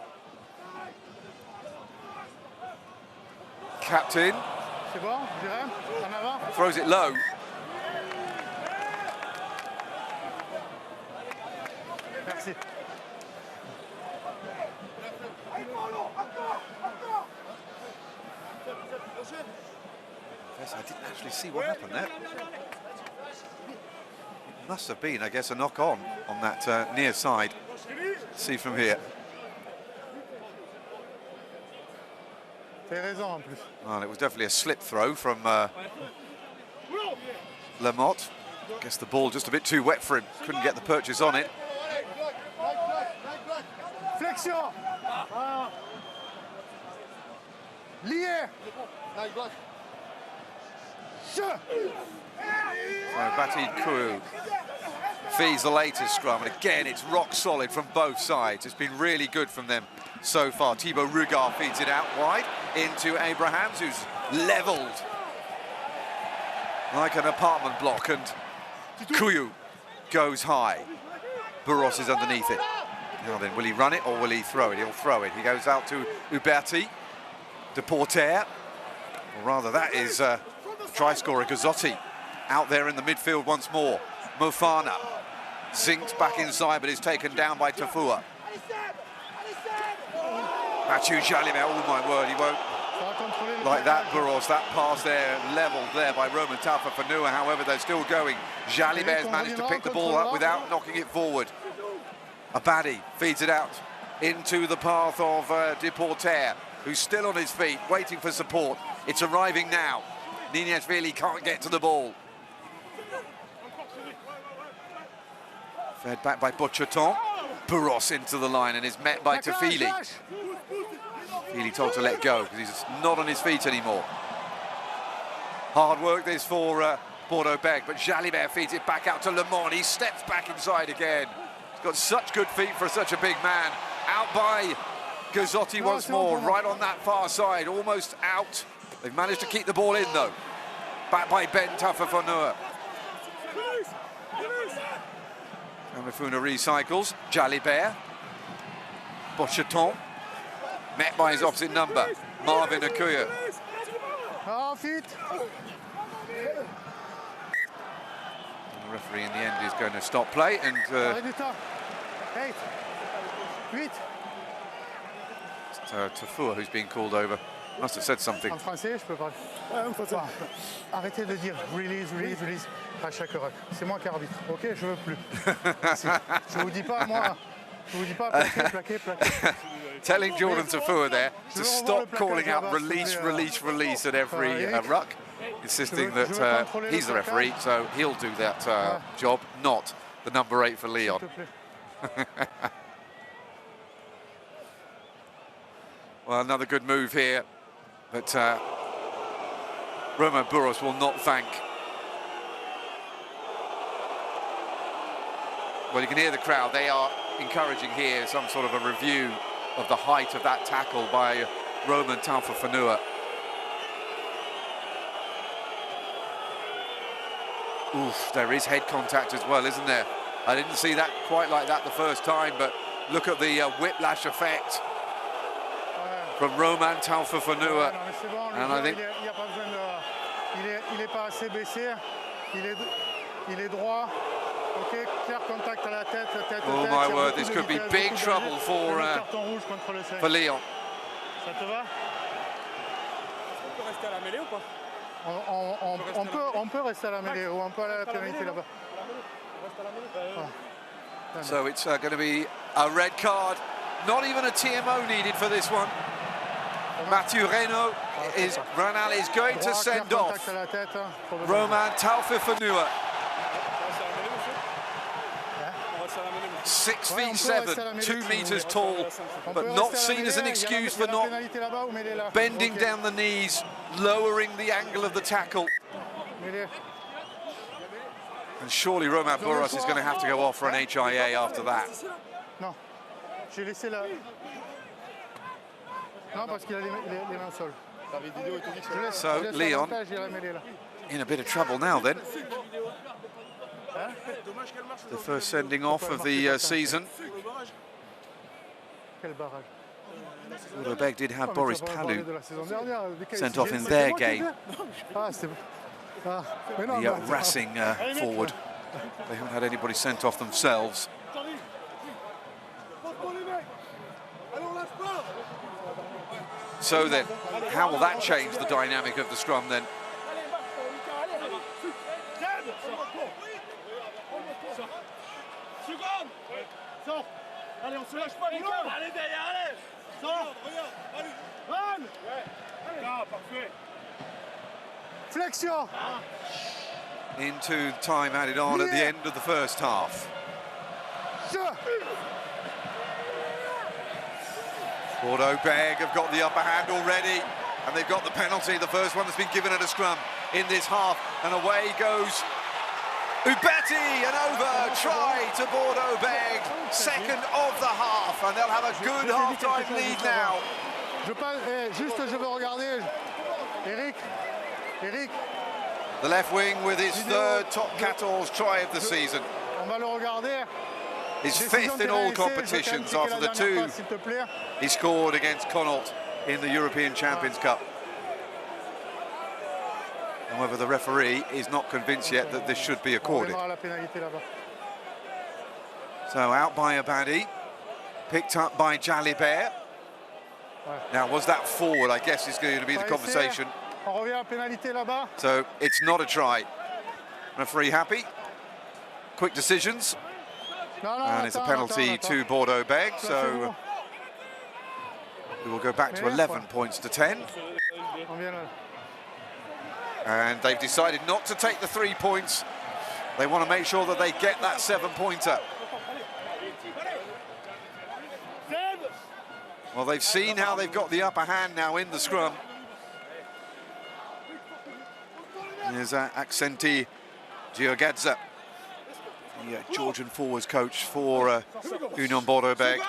S1: Captain throws it low.
S2: Merci.
S1: Yes, I didn't actually see what happened there. It must have been, I guess, a knock-on that near side. See from here. Well, it was definitely a slip throw from Lamotte. I guess the ball just a bit too wet for him. Couldn't get the purchase on it.
S2: Flexion. Lié.
S1: So Baptiste Couillou feeds the latest scrum, and again it's rock solid from both sides. It's been really good from them so far. Thibaut Rugard feeds it out wide into Abrahams, who's levelled like an apartment block, and Couillou goes high. Burros is underneath it. Now then, will he run it or will he throw it? He'll throw it. He goes out to Uberti, de Porter, or rather that is try scorer Gazzotti out there in the midfield once more. Mofana zinked back inside, but is taken down by Tafua. Mathieu Jalibert, oh my word, he won't like that. Burros, that pass there, levelled there by Romain Tafa-Fanua. However, they're still going. Jalibert has managed to pick the ball up without knocking it forward. Abadi feeds it out into the path of de Porter, who's still on his feet, waiting for support. It's arriving now. Nineshvili can't get to the ball. Fed back by Bocheton. Burros into the line and is met by Tafili. Tafili told to let go because he's not on his feet anymore. Hard work this for Bordeaux Begles, but Jalibert feeds it back out to Lemond. He steps back inside again. He's got such good feet for such a big man. Out by Gazzotti once more, right on that far side, almost out. They've managed to keep the ball in though. Back by Ben Tafa-Fanua. Tafa-Fanua recycles. Jalibert. Bocheton. Met by his opposite number, Marvin Akuya. The referee in the end is going to stop play, and Tafua, who's being called over, must have said something.
S2: En français, je peux parler. Arrêtez de dire release, release, release à chaque ruck. C'est moi qui arbitre, ok? Je veux plus. Je vous dis pas, moi, je vous dis pas plaquer, plaquer, plaquer.
S1: Telling Jordan Tafua there to stop calling out release, release, release at every ruck, insisting that he's the referee, so he'll do that job, not the number 8 for Lyon. Well, another good move here, but Romain Burros will not thank. Well, you can hear the crowd. They are encouraging here some sort of a review of the height of that tackle by Romain Tafa-Fanua. Oof, there is head contact as well, isn't there? I didn't see that quite like that the first time, but look at the whiplash effect from Romain Tafa-Fanua. And I think
S2: il est pas assez baissé, il est droit. Ok, clair contact à la tête, tête.
S1: Oh my word, this could be big trouble for Lyon.
S2: Ça te va?
S3: On peut rester à la mêlée ou pas?
S2: On peut rester à la mêlée ou on peut aller à la pénalité là-bas.
S1: So it's going to be a red card. Not even a TMO needed for this one. Mathieu Reynaud Ranal is going to send off Roman Taufifenua. 6'7", 2 meters tall, but not seen as an excuse for not bending down the knees, lowering the angle of the tackle. And surely Romain Bourras is going to have to go off for an HIA after that.
S2: Non, j'ai laissé la... Non, parce qu'il a les mains au sol.
S1: So Lyon in a bit of trouble now then. The first sending off of the season. Bordeaux Begles did have Boris Palou sent off in their game. The Racing forward. They haven't had anybody sent off themselves. So then, how will that change the dynamic of the scrum then?
S3: Allez, on se lâche pas, les gars. Allez, derrière, allez. Sors, regarde, allez. Ah, parfait.
S2: Flexion.
S1: Into time added on at the end of the first half. Bordeaux Begles have got the upper hand already, and they've got the penalty, the first one that's been given at a scrum in this half, and away goes Ubeti, and over, try to Bordeaux Begles, second of the half, and they'll have a good half-time lead now.
S2: Je veux regarder, Eric.
S1: The left wing with his third top 14 try of the season.
S2: On va le regarder.
S1: His fifth in all competitions after the two he scored against Connaught in the European Champions Cup. However, the referee is not convinced yet that this should be accorded. So out by Abadi, picked up by Jalibert. Now, was that forward? I guess is going to be the conversation. So it's not a try. Referee happy. Quick decisions. And it's a penalty to Bordeaux Begles. So we will go back to 11 points to 10. And they've decided not to take the 3 points. They want to make sure that they get that 7-pointer. Well, they've seen how they've got the upper hand now in the scrum. There's Aksenti Giorgadze, the Georgian forwards coach for Union Bordeaux Begles.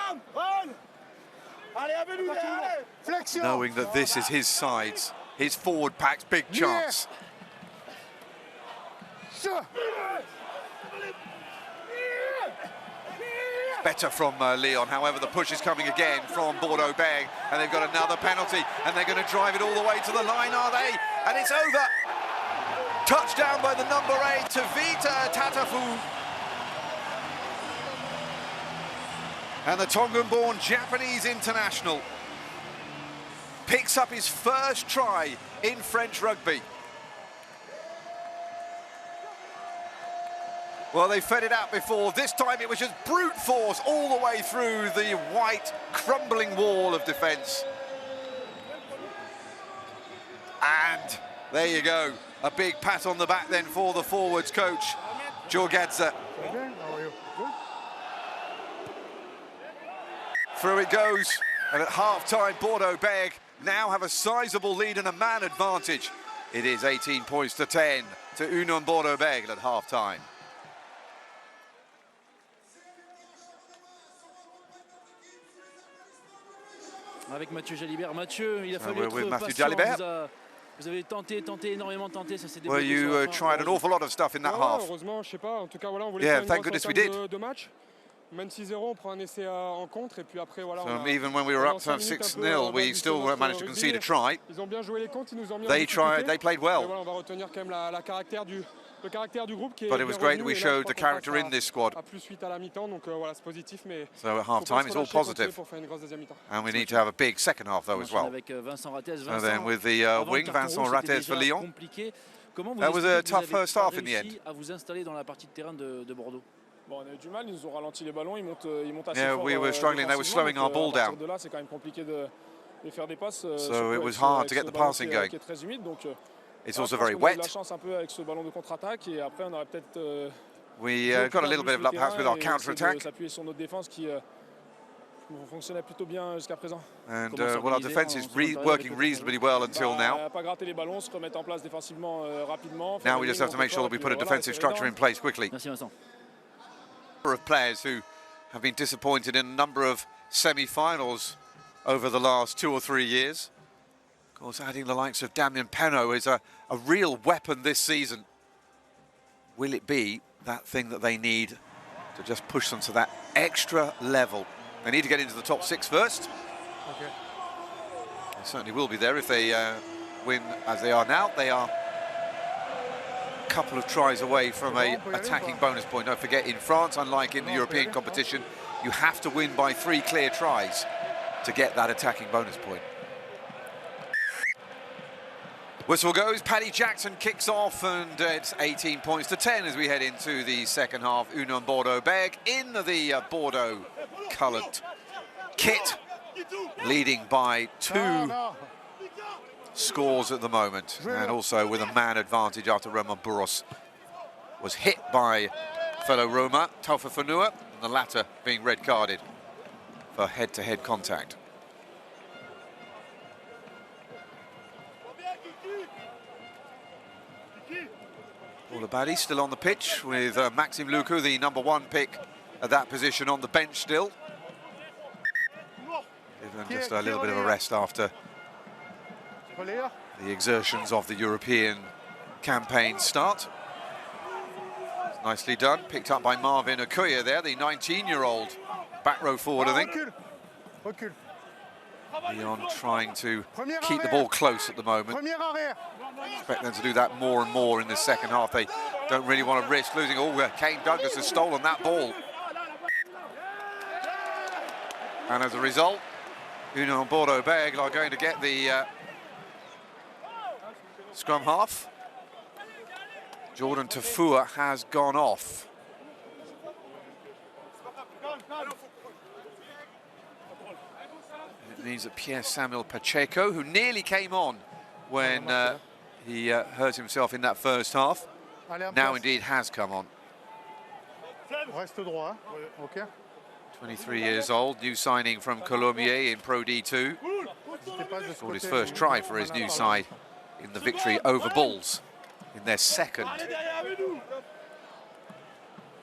S1: Knowing that this is his sides, his forward pack's big chance. Better from Lyon, however the push is coming again from Bordeaux Begles, and they've got another penalty, and they're going to drive it all the way to the line, are they? And it's over. Touchdown by the number 8, Tavita Tatafu. And the Tongan-born Japanese international picks up his first try in French rugby. Well, they fed it out before. This time it was just brute force all the way through the white, crumbling wall of defence. And there you go. A big pat on the back then for the forwards coach, Giorgadze. Through it goes, and at half-time, Bordeaux Begles now have a sizable lead and a man advantage. It is 18 points to 10 to Union Bordeaux Begles at half-time.
S4: Avec Mathieu Jalibert. Mathieu, il a fallu
S1: with
S4: être
S1: Mathieu
S4: patient.
S1: Jalibert.
S4: Vous avez tenté, énormément tenté. Ça s'est
S1: Well, you tried an awful lot of stuff in that half.
S3: Heureusement, je sais pas. En tout cas, voilà, on voulait
S1: Yeah,
S3: faire une
S1: thank
S3: grosse
S1: goodness we did.
S3: entame de match. Même 6-0, on prend un essai en contre et puis après voilà.
S1: So even when we were up 6-0, we still managed to concede a try.
S3: Ils ont bien joué les comptes, ils nous ont mis.
S1: They played well.
S3: Voilà, on va retenir quand même la caractère du
S1: But it was great that we showed the character in this squad. So at half-time, it's all positive. And we need to have a big second half, though, as well. So then with the wing, Vincent Rattez for Lyon. That was a tough first half in the end. Yeah, we were struggling. They were slowing our ball down. So it was hard to get the passing going. It's also very wet. We got a little bit of luck perhaps with our counter-attack. And well, our defence is working reasonably well until now. Now we just have to make sure that we put a defensive structure in place quickly. Of players who have been disappointed in a number of semi-finals over the last 2 or 3 years. Of course, adding the likes of Damien Penaud is a real weapon this season. Will it be that thing that they need to just push them to that extra level? They need to get into the top 6 first. Okay. They certainly will be there if they win as they are now. They are a couple of tries away from an attacking bonus point. Don't forget, in France, unlike in the European competition, you have to win by 3 clear tries to get that attacking bonus point. Whistle goes, Paddy Jackson kicks off, and it's 18 points to 10 as we head into the second half. Union Bordeaux Begles in the Bordeaux coloured kit, leading by 2 scores at the moment, and also with a man advantage after Romain Bourros was hit by fellow Roma, Taufa Fanua, and the latter being red carded for head-to-head contact. Paul Abadi still on the pitch with Maxime Lucu, the #1 pick at that position, on the bench still. Give them just a little bit of a rest after the exertions of the European campaign start. Nicely done, picked up by Marvin Akuya there, the 19-year-old back row forward, I think. Lyon trying to keep the ball close at the moment. Expect them to do that more and more in the second half. They don't really want to risk losing. Oh, Kane Douglas has stolen that ball. And as a result, Union Bordeaux Begles are going to get the scrum half. Jordan Tafua has gone off. It means that Pierre-Samuel Pacheco, who nearly came on when he hurt himself in that first half, now indeed has come on. 23 years old, new signing from Colomiers in Pro D2. Scored his first try for his new side in the victory over Bulls in their second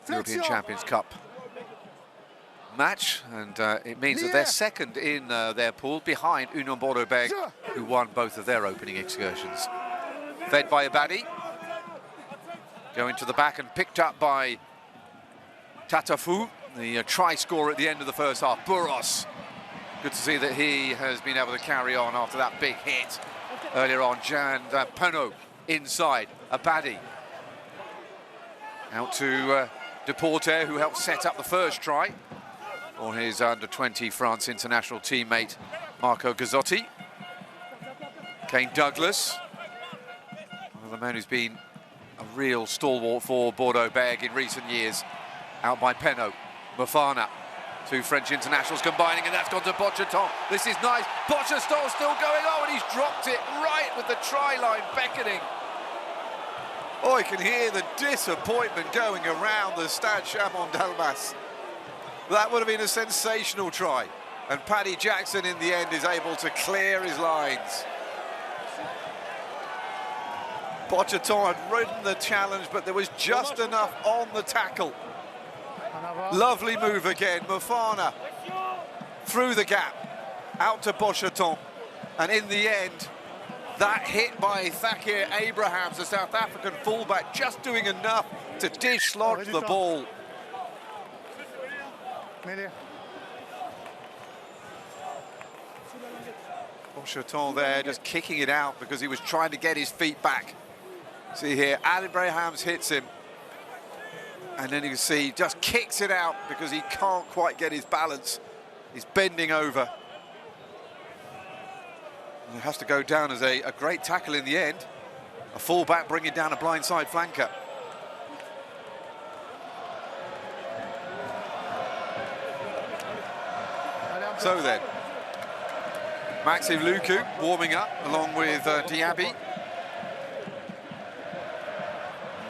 S1: European Champions Cup match, and it means that they're second in their pool, behind Union Bordeaux Begles, who won both of their opening excursions. Fed by Abadi, going to the back and picked up by Tatafu, the try scorer at the end of the first half. Bourros, good to see that he has been able to carry on after that big hit earlier on. Jan Penaud inside, Abadi out to Deporter, who helped set up the first try for his under-20 France international teammate Marco Gazzotti. Kane Douglas, one of the men who's been a real stalwart for Bordeaux Begles in recent years, out by Penaud. Mofana, 2 French internationals combining, and that's gone to Bocheton. This is nice. Bocheton still going on, and he's dropped it right with the try line beckoning. Oh, you can hear the disappointment going around the Stade Chamon-Delmas. That would have been a sensational try, and Paddy Jackson in the end is able to clear his lines. Bocheton had ridden the challenge, but there was just enough on the tackle. Lovely move again, Mofana through the gap, out to Bocheton, and in the end, that hit by Thakir Abrahams, the South African fullback, just doing enough to dislodge the ball. Bocheton there just kicking it out because he was trying to get his feet back. See here, Abrahams hits him. And then you can see, just kicks it out because he can't quite get his balance. He's bending over. And it has to go down as a great tackle in the end. A full-back bringing down a blindside flanker. So then, Maxime Luku warming up along with Diaby.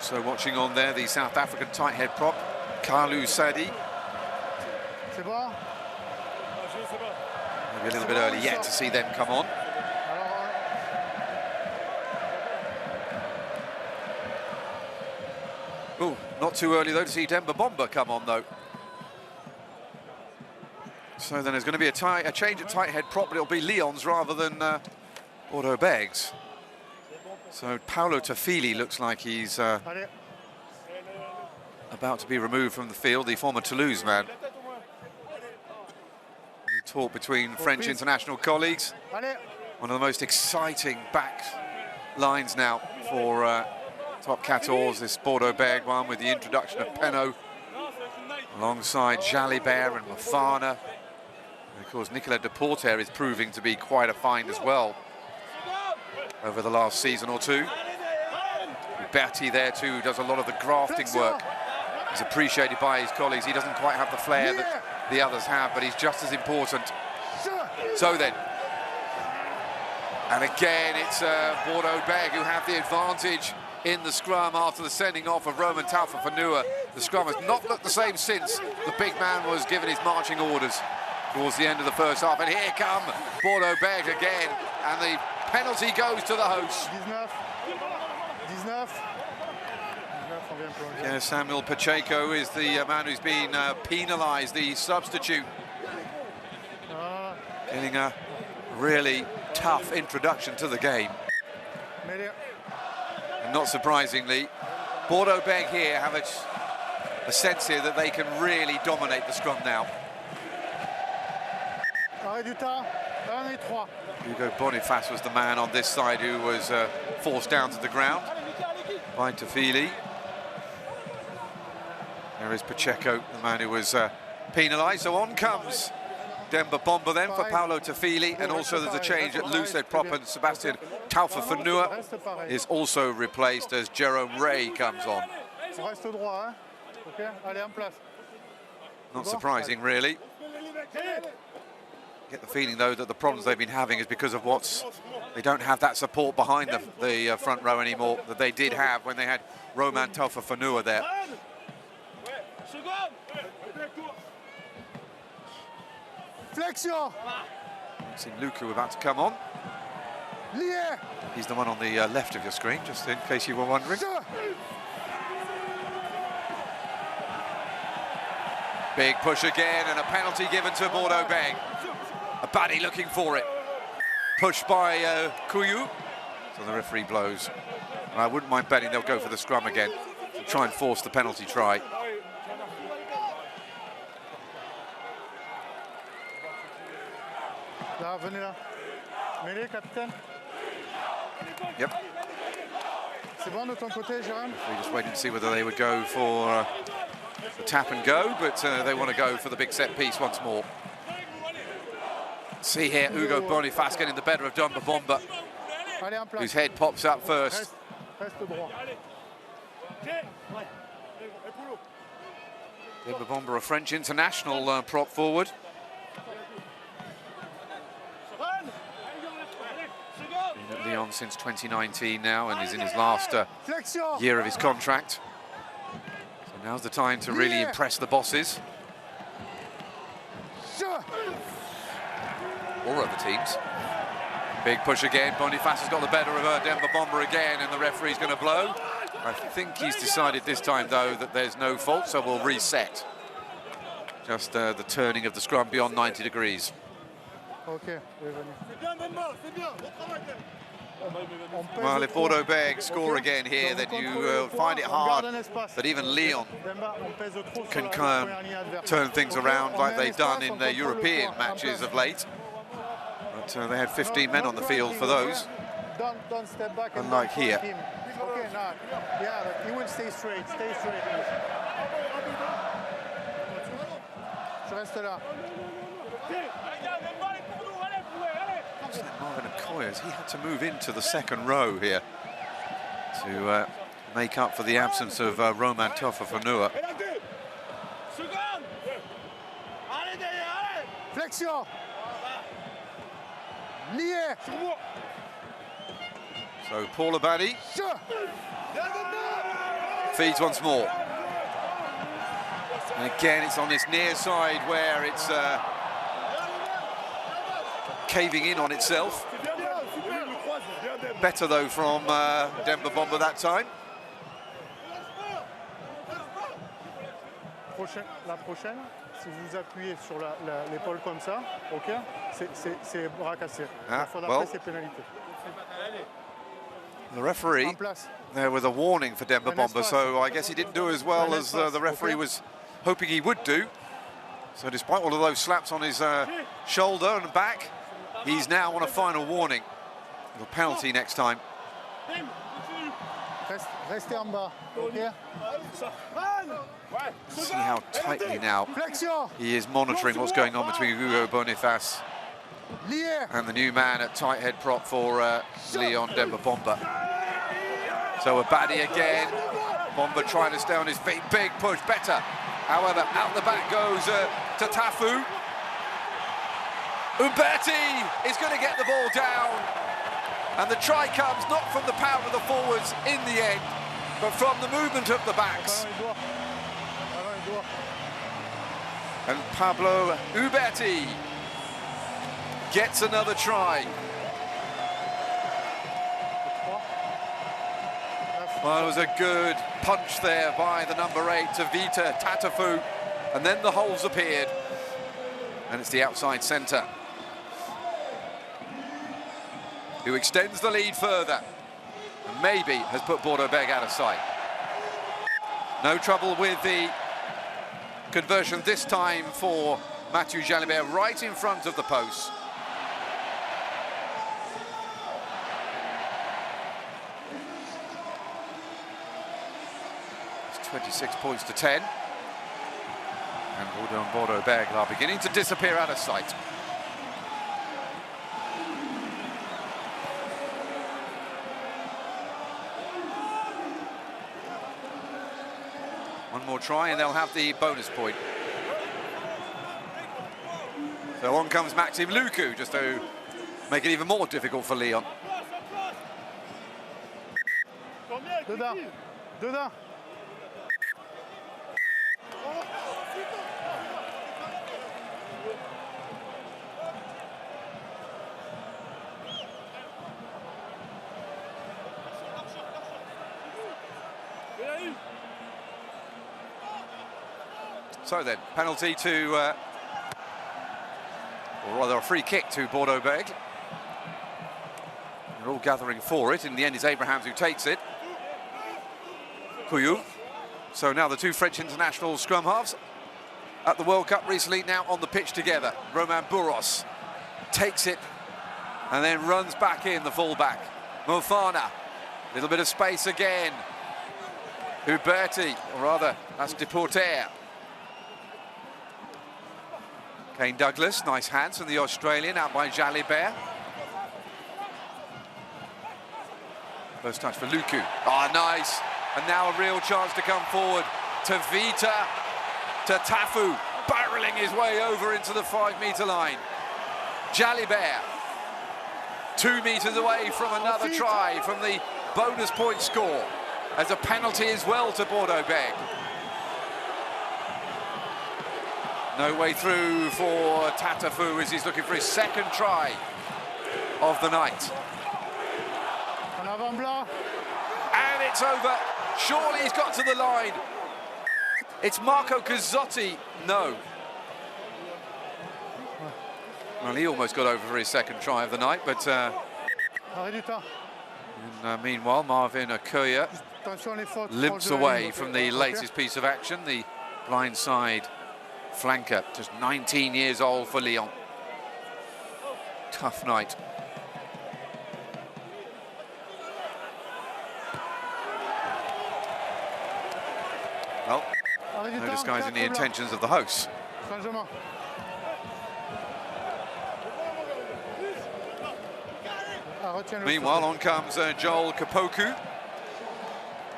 S1: So watching on there, the South African tight head prop, Kalu Sadi. Maybe a little bit early yet to see them come on. Oh, not too early though to see Demba Bomba come on though. So then there's going to be a change at tight head prop, but it'll be Lyon's rather than Bordeaux Begles. So Paolo Tafili looks like he's about to be removed from the field, the former Toulouse man. Talk between French international colleagues. One of the most exciting back lines now for top 14, this Bordeaux Begles one, with the introduction of Penaud alongside Jalibert and Mofana. And of course, Nicolas Deporter is proving to be quite a find as well over the last season or two. Bertie there too, who does a lot of the grafting work. He's appreciated by his colleagues. He doesn't quite have the flair that the others have, but he's just as important. So then, and again it's Bordeaux Begles who have the advantage in the scrum after the sending off of Romain Tafa-Fanua. The scrum has not looked the same since the big man was given his marching orders towards the end of the first half. And here come Bordeaux Begles again, and the penalty goes to the host.
S2: 19.
S1: Yeah, Samuel Pacheco is the man who's been penalised, the substitute. Getting a really tough introduction to the game. And not surprisingly, Bordeaux Begles here have a sense here that they can really dominate the scrum now. Hugo Boniface was the man on this side who was forced down to the ground by Tafili. There is Pacheco, the man who was penalised. So on comes Demba Bomba then for Paolo Tafili, and also there's a change at loose head prop, and Sebastian Tafa-Fanua is also replaced as Jerome Ray comes on. Not surprising, really. Get the feeling though that the problems they've been having is because of they don't have that support behind the front row anymore that they did have when they had Romain Tafa-Fanua there.
S2: Flexion.
S1: See Luku about to come on. He's the one on the left of your screen, just in case you were wondering. Big push again, and a penalty given to Bordeaux Begles. A baddie looking for it. Pushed by Couillou. So the referee blows. And I wouldn't mind betting they'll go for the scrum again to try and force the penalty try. Yep. We're just waiting to see whether they would go for the tap and go, but they want to go for the big set piece once more. See here, Hugo Boniface getting the better of Demba Bomba, whose head pops up first. Demba Bomba, a French international prop forward. Been at Lyon since 2019 now, and he's in his last year of his contract. So now's the time to really impress the bosses. Or other teams. Big push again. Boniface has got the better of Demba Bomba again, and the referee's going to blow. I think he's decided this time, though, that there's no fault, so we'll reset. Just the turning of the scrum beyond 90 degrees.
S2: Okay.
S1: Well, if Bordeaux Begles score again here, then you find it hard that even Lyon can turn things around like they've done in their European matches of late. But they had 15 men on the field for those, unlike here.
S2: Okay, no. Yeah, but he will stay straight. Stay straight. Je reste là.
S1: Marvin Okoye, he had to move into the second row here to make up for the absence of Roman Tofafanua.
S2: Flexion. Lié.
S1: So Paul Abadi feeds once more. And again, it's on this near side where it's caving in on itself. Better though from Demba Bomba that time.
S2: La prochaine, si vous appuyez sur l'épaule comme ça, ok, c'est bras cassé. La fois d'après, c'est pénalité.
S1: The referee there with a warning for Demba Bomba, so I guess he didn't do as well as the referee was hoping he would do. So despite all of those slaps on his shoulder and back, he's now on a final warning. A penalty next time.
S2: Restez en bas, ok?
S1: See how tightly now he is monitoring what's going on between Hugo Boniface and the new man at tight head prop for Lyon, Demba Bomba. So Abadi again, Bomba trying to stay on his feet, big push, better. However, out the back goes to Tafu. Umberti is going to get the ball down. And the try comes not from the power of the forwards in the end, but from the movement of the backs. And Pablo Umberti gets another try. Well, it was a good punch there by the number 8, Tavita Tatafu, and then the holes appeared, and it's the outside centre who extends the lead further and maybe has put Bordeaux Begles out of sight. No trouble with the conversion this time for Mathieu Jalibert, right in front of the post. It's 26 points to 10. And Bordeaux Begles are beginning to disappear out of sight. One more try and they'll have the bonus point. So on comes Maxime Lucu, just to make it even more difficult for Lyon.
S2: Dedans. Dedans.
S1: So then, penalty to, or rather a free kick to Bordeaux Begles. They're all gathering for it. In the end, it's Abrahams who takes it. Couillou. So now the two French international scrum halves at the World Cup recently, now on the pitch together. Romain Bourros takes it and then runs back in, the fullback. Mofana, little bit of space again. Huberti, or rather, that's Deporter. Kane Douglas, nice hands from the Australian, out by Jalibert. First touch for Lucu. Oh, nice. And now a real chance to come forward. Tavita to Tafu, barreling his way over into the 5-metre line. Jalibert, 2 metres away from another try from the bonus point score. As a penalty as well to Bordeaux Begles. No way through for Tatafu as he's looking for his second try of the night. And it's over. Surely he's got to the line. It's Marco Cazzotti. No. Well, he almost got over for his second try of the night, but meanwhile, Marvin Okoye limps away from the latest piece of action, the blindside flanker, just 19 years old for Lyon. Tough night. Well, no disguising the intentions of the hosts.
S2: Changement.
S1: Meanwhile, on comes Joel Kapoku,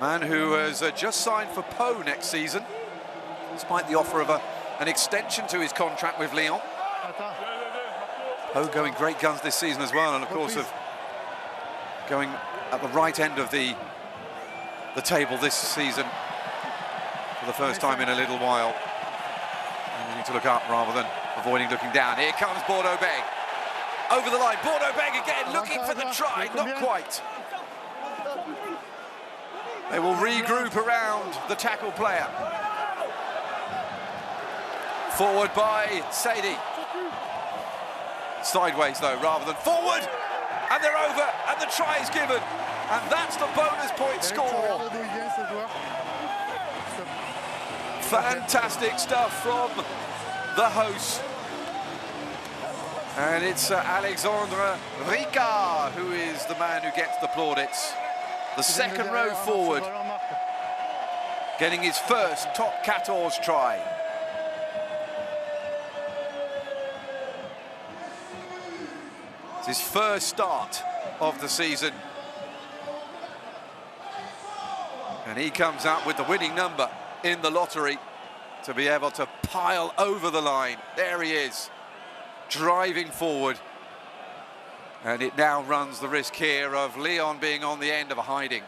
S1: man who has just signed for Pau next season, despite the offer of an extension to his contract with Lyon. Pau going great guns this season as well, and of course of going at the right end of the table this season for the first time in a little while. And you need to look up rather than avoiding looking down. Here comes Bordeaux Begles. Over the line, Bordeaux Begles again, looking for the try, not quite. They will regroup around the tackle player. Forward by Sadie. Sideways though, rather than forward. And they're over, and the try is given. And that's the bonus point score. Fantastic stuff from the host. And it's Alexandre Ricard who is the man who gets the plaudits. The second row forward, getting his first top 14 try. It's his first start of the season. And he comes out with the winning number in the lottery to be able to pile over the line. There he is, driving forward. And it now runs the risk here of Lyon being on the end of a hiding.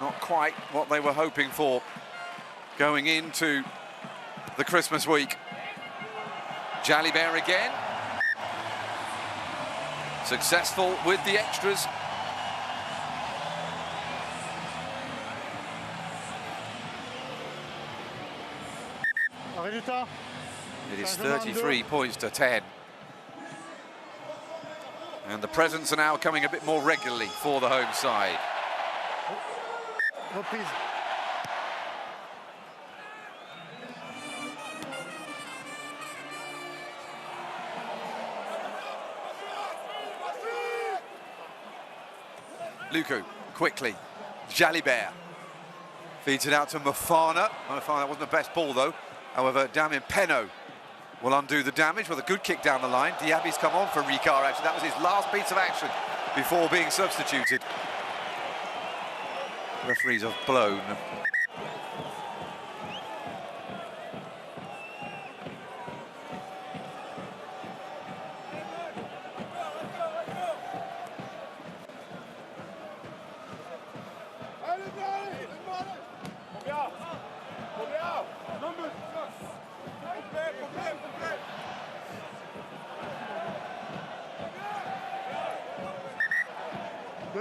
S1: Not quite what they were hoping for going into the Christmas week. Jalibert again. Successful with the extras. It is 33 points to 10. And the presents are now coming a bit more regularly for the home side.
S2: Reprise.
S1: Luku, quickly. Jalibert feeds it out to Mofana. Mofana wasn't the best ball though. However, Damien Penaud will undo the damage with a good kick down the line. Diaby's come on for Ricard, actually. That was his last piece of action before being substituted. Referees have blown.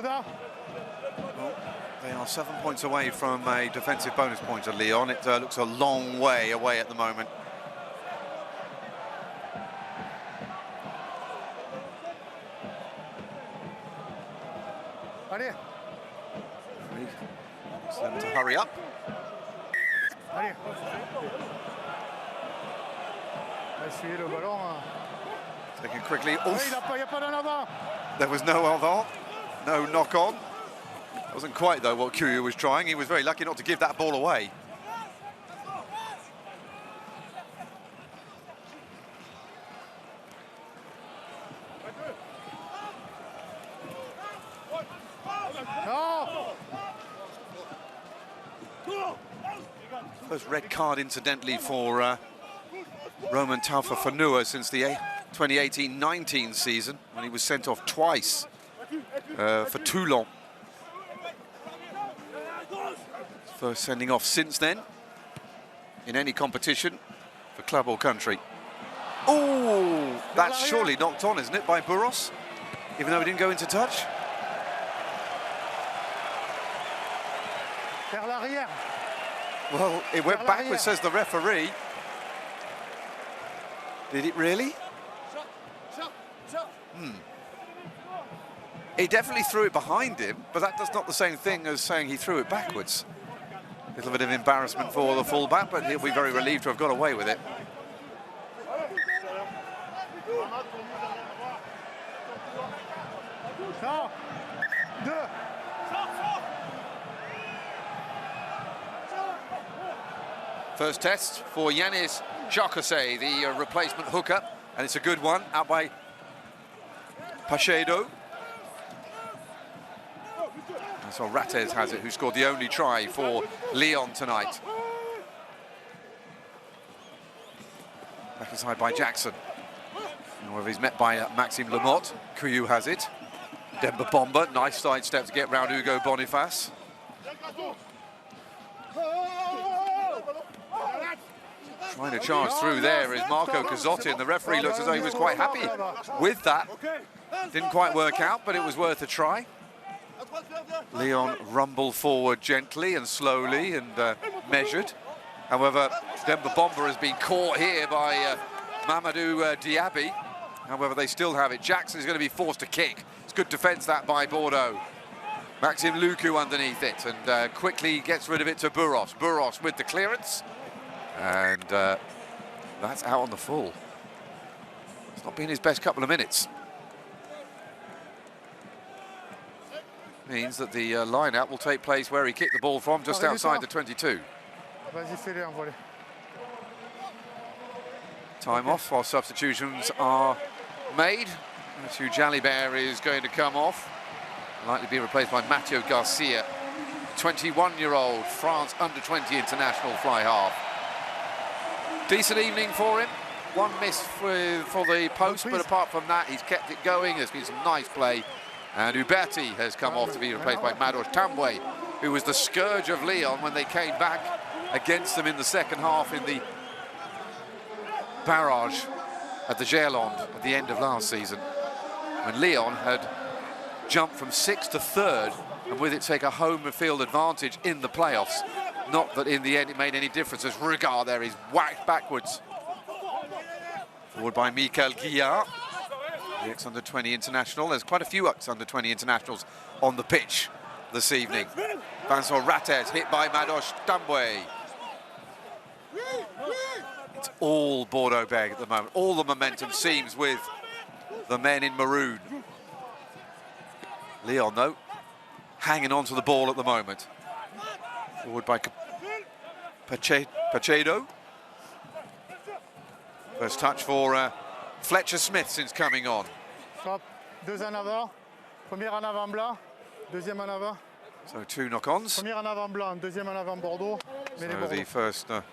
S1: Well, they are 7 points away from a defensive bonus point to Lyon. It looks a long way away at the moment.
S2: Allez.
S1: It's them to hurry up.
S2: Allez. Essuyer le ballon.
S1: Taken quickly.
S2: Il y a pas d'en avant.
S1: There was no avant, no knock on. Wasn't quite though what Kuyu was trying. He was very lucky not to give that ball away. First red card incidentally for Roman Taufa-Fanua since the 2018-19 season, when he was sent off twice for Toulon. First sending off since then in any competition for club or country. Oh, that's surely knocked on, isn't it, by Burros, even though he didn't go into touch. Well, it went backwards, says the referee. Did it really? He definitely threw it behind him, but that's not the same thing as saying he threw it backwards. A little bit of embarrassment for the fullback, but he'll be very relieved to have got away with it.
S2: Non. 2.
S1: First test for Yanis Jacquesset, the replacement hooker, and it's a good one, out by Pachedo. And so Rates has it, who scored the only try for Lyon tonight. Back inside by Jackson. However, he's met by Maxime Lamotte. Couillou has it. Demba Bomba, nice sidestep to get round Hugo Boniface. Trying to charge through there is Marco Cazzotti, and the referee looks as though he was quite happy with that. Didn't quite work out, but it was worth a try. Lyon rumble forward gently and slowly and measured. However, Demba Bomba has been caught here by Mamadou Diaby. However, they still have it. Jackson is going to be forced to kick. It's good defence that by Bordeaux. Maxime Lucu underneath it and quickly gets rid of it to Burros. Burros with the clearance. And that's out on the full. It's not been his best couple of minutes. Means that the line-out will take place where he kicked the ball from, just outside the 22. Time off while substitutions are made. Mathieu Jalibert is going to come off. Likely to be replaced by Mathieu Garcia, 21-year-old France under-20 international fly half. Decent evening for him. One miss for the post, but apart from that, he's kept it going. There's been some nice play. And Huberti has come off to be replaced by Madosh Tambwe, who was the scourge of Lyon when they came back against them in the second half in the barrage at the Gironde at the end of last season, when Lyon had jumped from 6th to 3rd, and with it take a home field advantage in the playoffs. Not that in the end it made any difference, as Regard there is whacked backwards. Forward by Michael Guillard, the ex-under-20 international. There's quite a few ex-under-20 internationals on the pitch this evening. Vincent Rates hit by Madosh Tambwe. It's all Bordeaux Begles at the moment. All the momentum seems with the men in maroon. Lyon, though, hanging on to the ball at the moment. Forward by Pachedo. First touch for Fletcher Smith since coming on.
S2: Stop. Deux en avant. Premier en avant blanc. Deuxième en avant.
S1: So 2 knock-ons.
S2: Premier en avant blanc. Deuxième en avant Bordeaux.
S1: So the first... I'm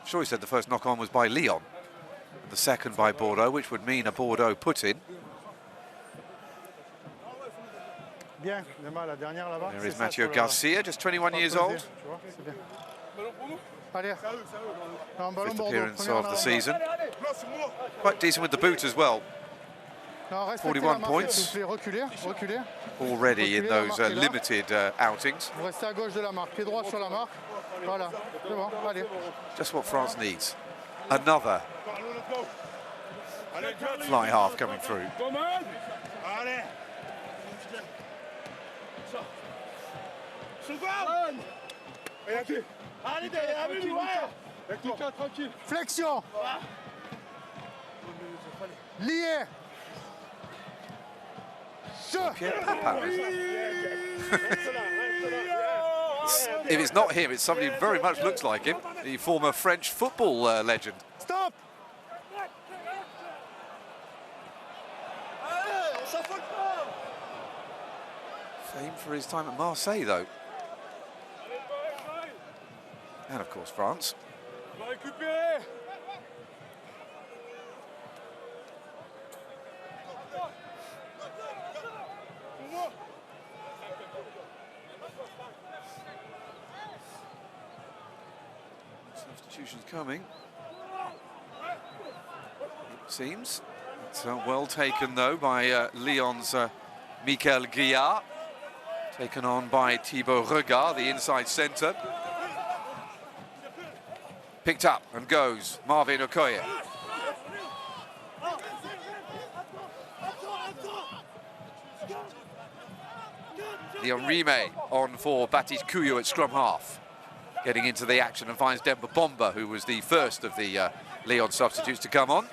S1: sure he said the first knock-on was by Lyon. The second by Bordeaux, which would mean a Bordeaux put-in.
S2: Bien.
S1: There is Mathieu Garcia, just 21 years old. Fifth appearance of the season. Quite decent with the boot as well. 41 points already in those limited outings. Just what France needs. Another fly half coming through.
S2: Flexion. Lié.
S1: If it's not him, it's somebody who very much looks like him, the former French football legend.
S2: Stop.
S1: Famed for his time at Marseille, though. And, of course, France. Substitutions coming. It seems. It's well taken, though, by Lyon's Michael Guillard. Taken on by Thibaut Regard, the inside centre. Picked up and goes Marvin Okoye. Leon Rime on for Baptiste Couillou at scrum half. Getting into the action and finds Demba Bomba, who was the first of the Lyon substitutes to come on.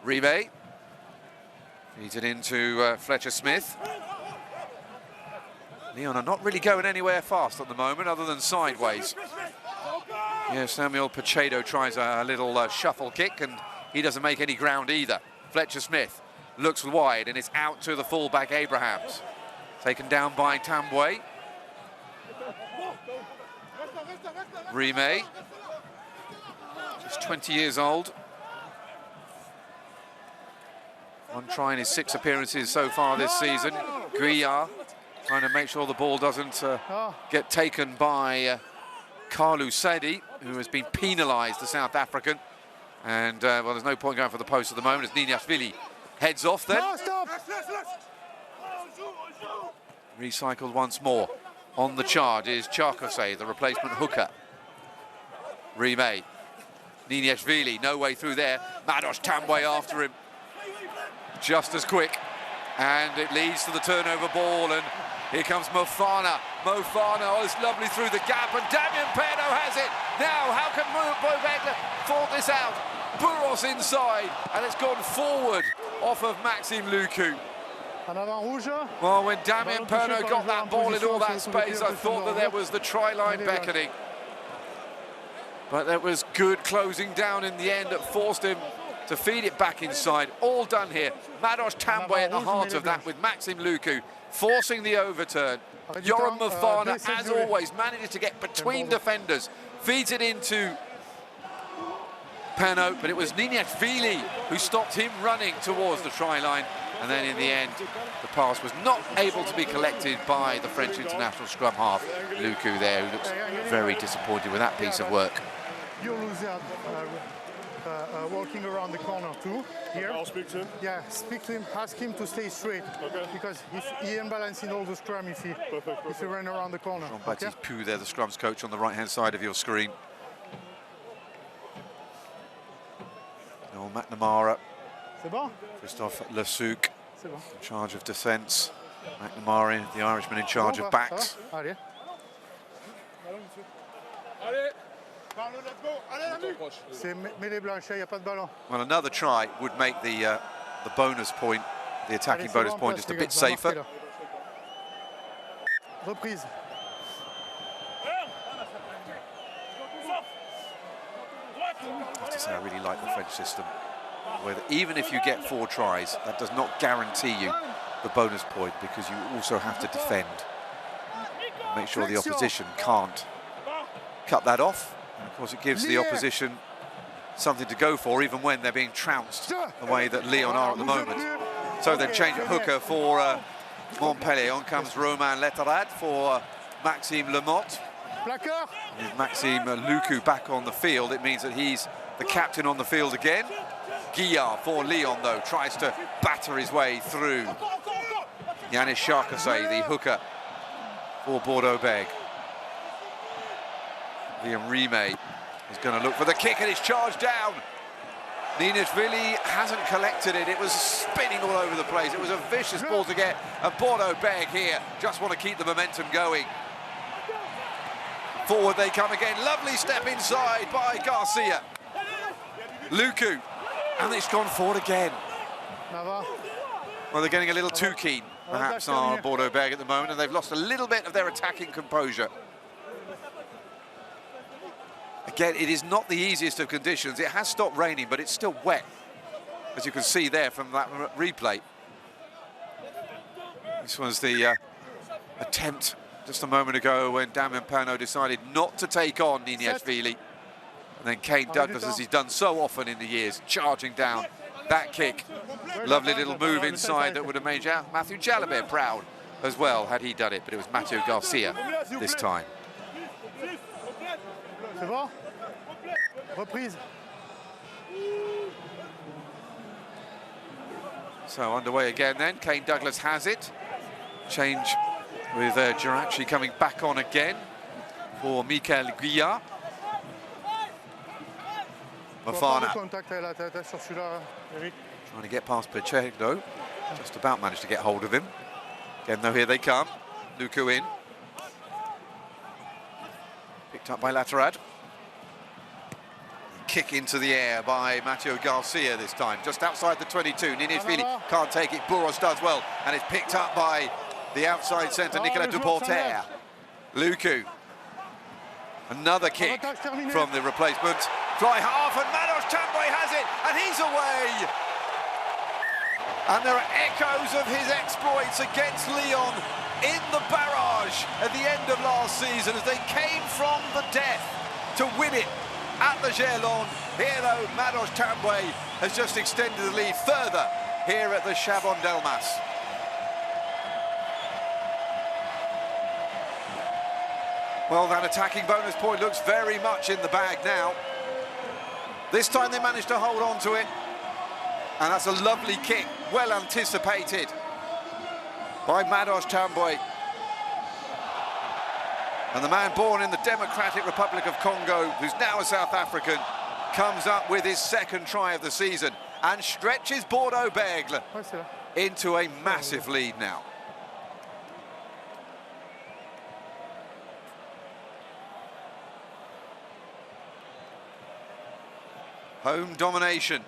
S1: Rime Feeds it into Fletcher Smith. Lyon are not really going anywhere fast at the moment, other than sideways. Yeah, Samuel Pacheco tries a little shuffle kick, and he doesn't make any ground either. Fletcher Smith looks wide, and it's out to the fullback Abrahams. Taken down by Tambwe. Rime, just 20 years old. One try in his 6 appearances so far this season. Guillard trying to make sure the ball doesn't get taken by Carlu Sedi, who has been penalised, the South African. And, well, there's no point going for the post at the moment as Niniashvili heads off then. Recycled once more. On the charge is Charkosay, the replacement hooker. Rime. Niniashvili, no way through there. Madosh Tambwe after him. Just as quick. And it leads to the turnover ball, and here comes Mofana. Mofana, oh, it's lovely through the gap, and Damien Penaud has it. Now, how can Bordeaux Begles fault this out? Burros inside, and it's gone forward off of Maxime Lucu. Well, when Damien Penaud got that ball in all that space, I thought that there was the try line beckoning. But there was good closing down in the end that forced him to feed it back inside. All done here. Madosh Tambwe at the heart of that with Maxime Lucu forcing the overturn. Yoram Mofana, as always, manages to get between defenders. Feeds it into Penaud, but it was Niniashvili who stopped him running towards the try line. And then in the end, the pass was not able to be collected by the French international scrum half, Lucu there, who looks very disappointed with that piece of work.
S2: You're losing walking around the corner too, here.
S3: I'll speak to him.
S2: Yeah, speak to him, ask him to stay straight.
S3: Okay.
S2: Because he imbalancing all the scrum if he run around the corner.
S1: Jean-Baptiste Pou there, the scrums coach on the right-hand side of your screen. Noel McNamara.
S2: C'est bon?
S1: Christophe Lesuc in charge of defence. McNamara, the Irishman, in charge of backs.
S2: Allez.
S1: Well, another try would make the bonus point, the attacking bonus point, just a bit safer.
S2: Reprise.
S1: I have to say, I really like the French system, where even if you get 4 tries, that does not guarantee you the bonus point, because you also have to defend. Make sure the opposition can't cut that off. And of course, it gives the opposition something to go for, even when they're being trounced the way that Lyon are at the moment. So then change at hooker for Montpellier. On comes Romain Letterad for Maxime Lamotte. With Maxime Lucu back on the field, it means that he's the captain on the field again. Guillard for Lyon, though, tries to batter his way through. Yanis Charkosay, the hooker for Bordeaux Begles. Liam Rime is going to look for the kick, and it's charged down. Niniashvili hasn't collected it. It was spinning all over the place. It was a vicious ball to get. And Bordeaux Begles here just want to keep the momentum going. Forward they come again. Lovely step inside by Garcia. Lucu. And it's gone forward again. Well, they're getting a little too keen, perhaps, are Bordeaux Begles at the moment, and they've lost a little bit of their attacking composure. Again, it is not the easiest of conditions. It has stopped raining, but it's still wet, as you can see there from that replay. This was the attempt just a moment ago when Damien Penaud decided not to take on Niniashvili. And then Kane Douglas, as he's done so often in the years, charging down that kick. Lovely little move inside that would have made Matthew Jalabert proud as well had he done it, but it was Mathieu Garcia this time.
S2: C'est bon? Reprise.
S1: So underway again then. Kane Douglas has it. Change with Geraci coming back on again for Michael Guillard. Mofana trying to get past Pacheco. Just about managed to get hold of him. Again though, here they come. Lucu in. Picked up by Latterad. kick into the air by Matteo Garcia this time, just outside the 22. Niniashvili can't take it, Boros does well, and it's picked up by the outside centre, Nicolas Duporter. Luku, another kick from the replacement. Fly half, and Manos Tambwe has it, and he's away. And there are echoes of his exploits against Lyon in the barrage at the end of last season as they came from the death to win it at the Gerland. Here though, Manos Tambwe has just extended the lead further here at the Chabon-Delmas. Well, that attacking bonus point looks very much in the bag now. This time they managed to hold on to it, and that's a lovely kick, well anticipated by Manos Tambwe. And the man born in the Democratic Republic of Congo, who's now a South African, comes up with his second try of the season and stretches Bordeaux Begles into a massive lead now. Home domination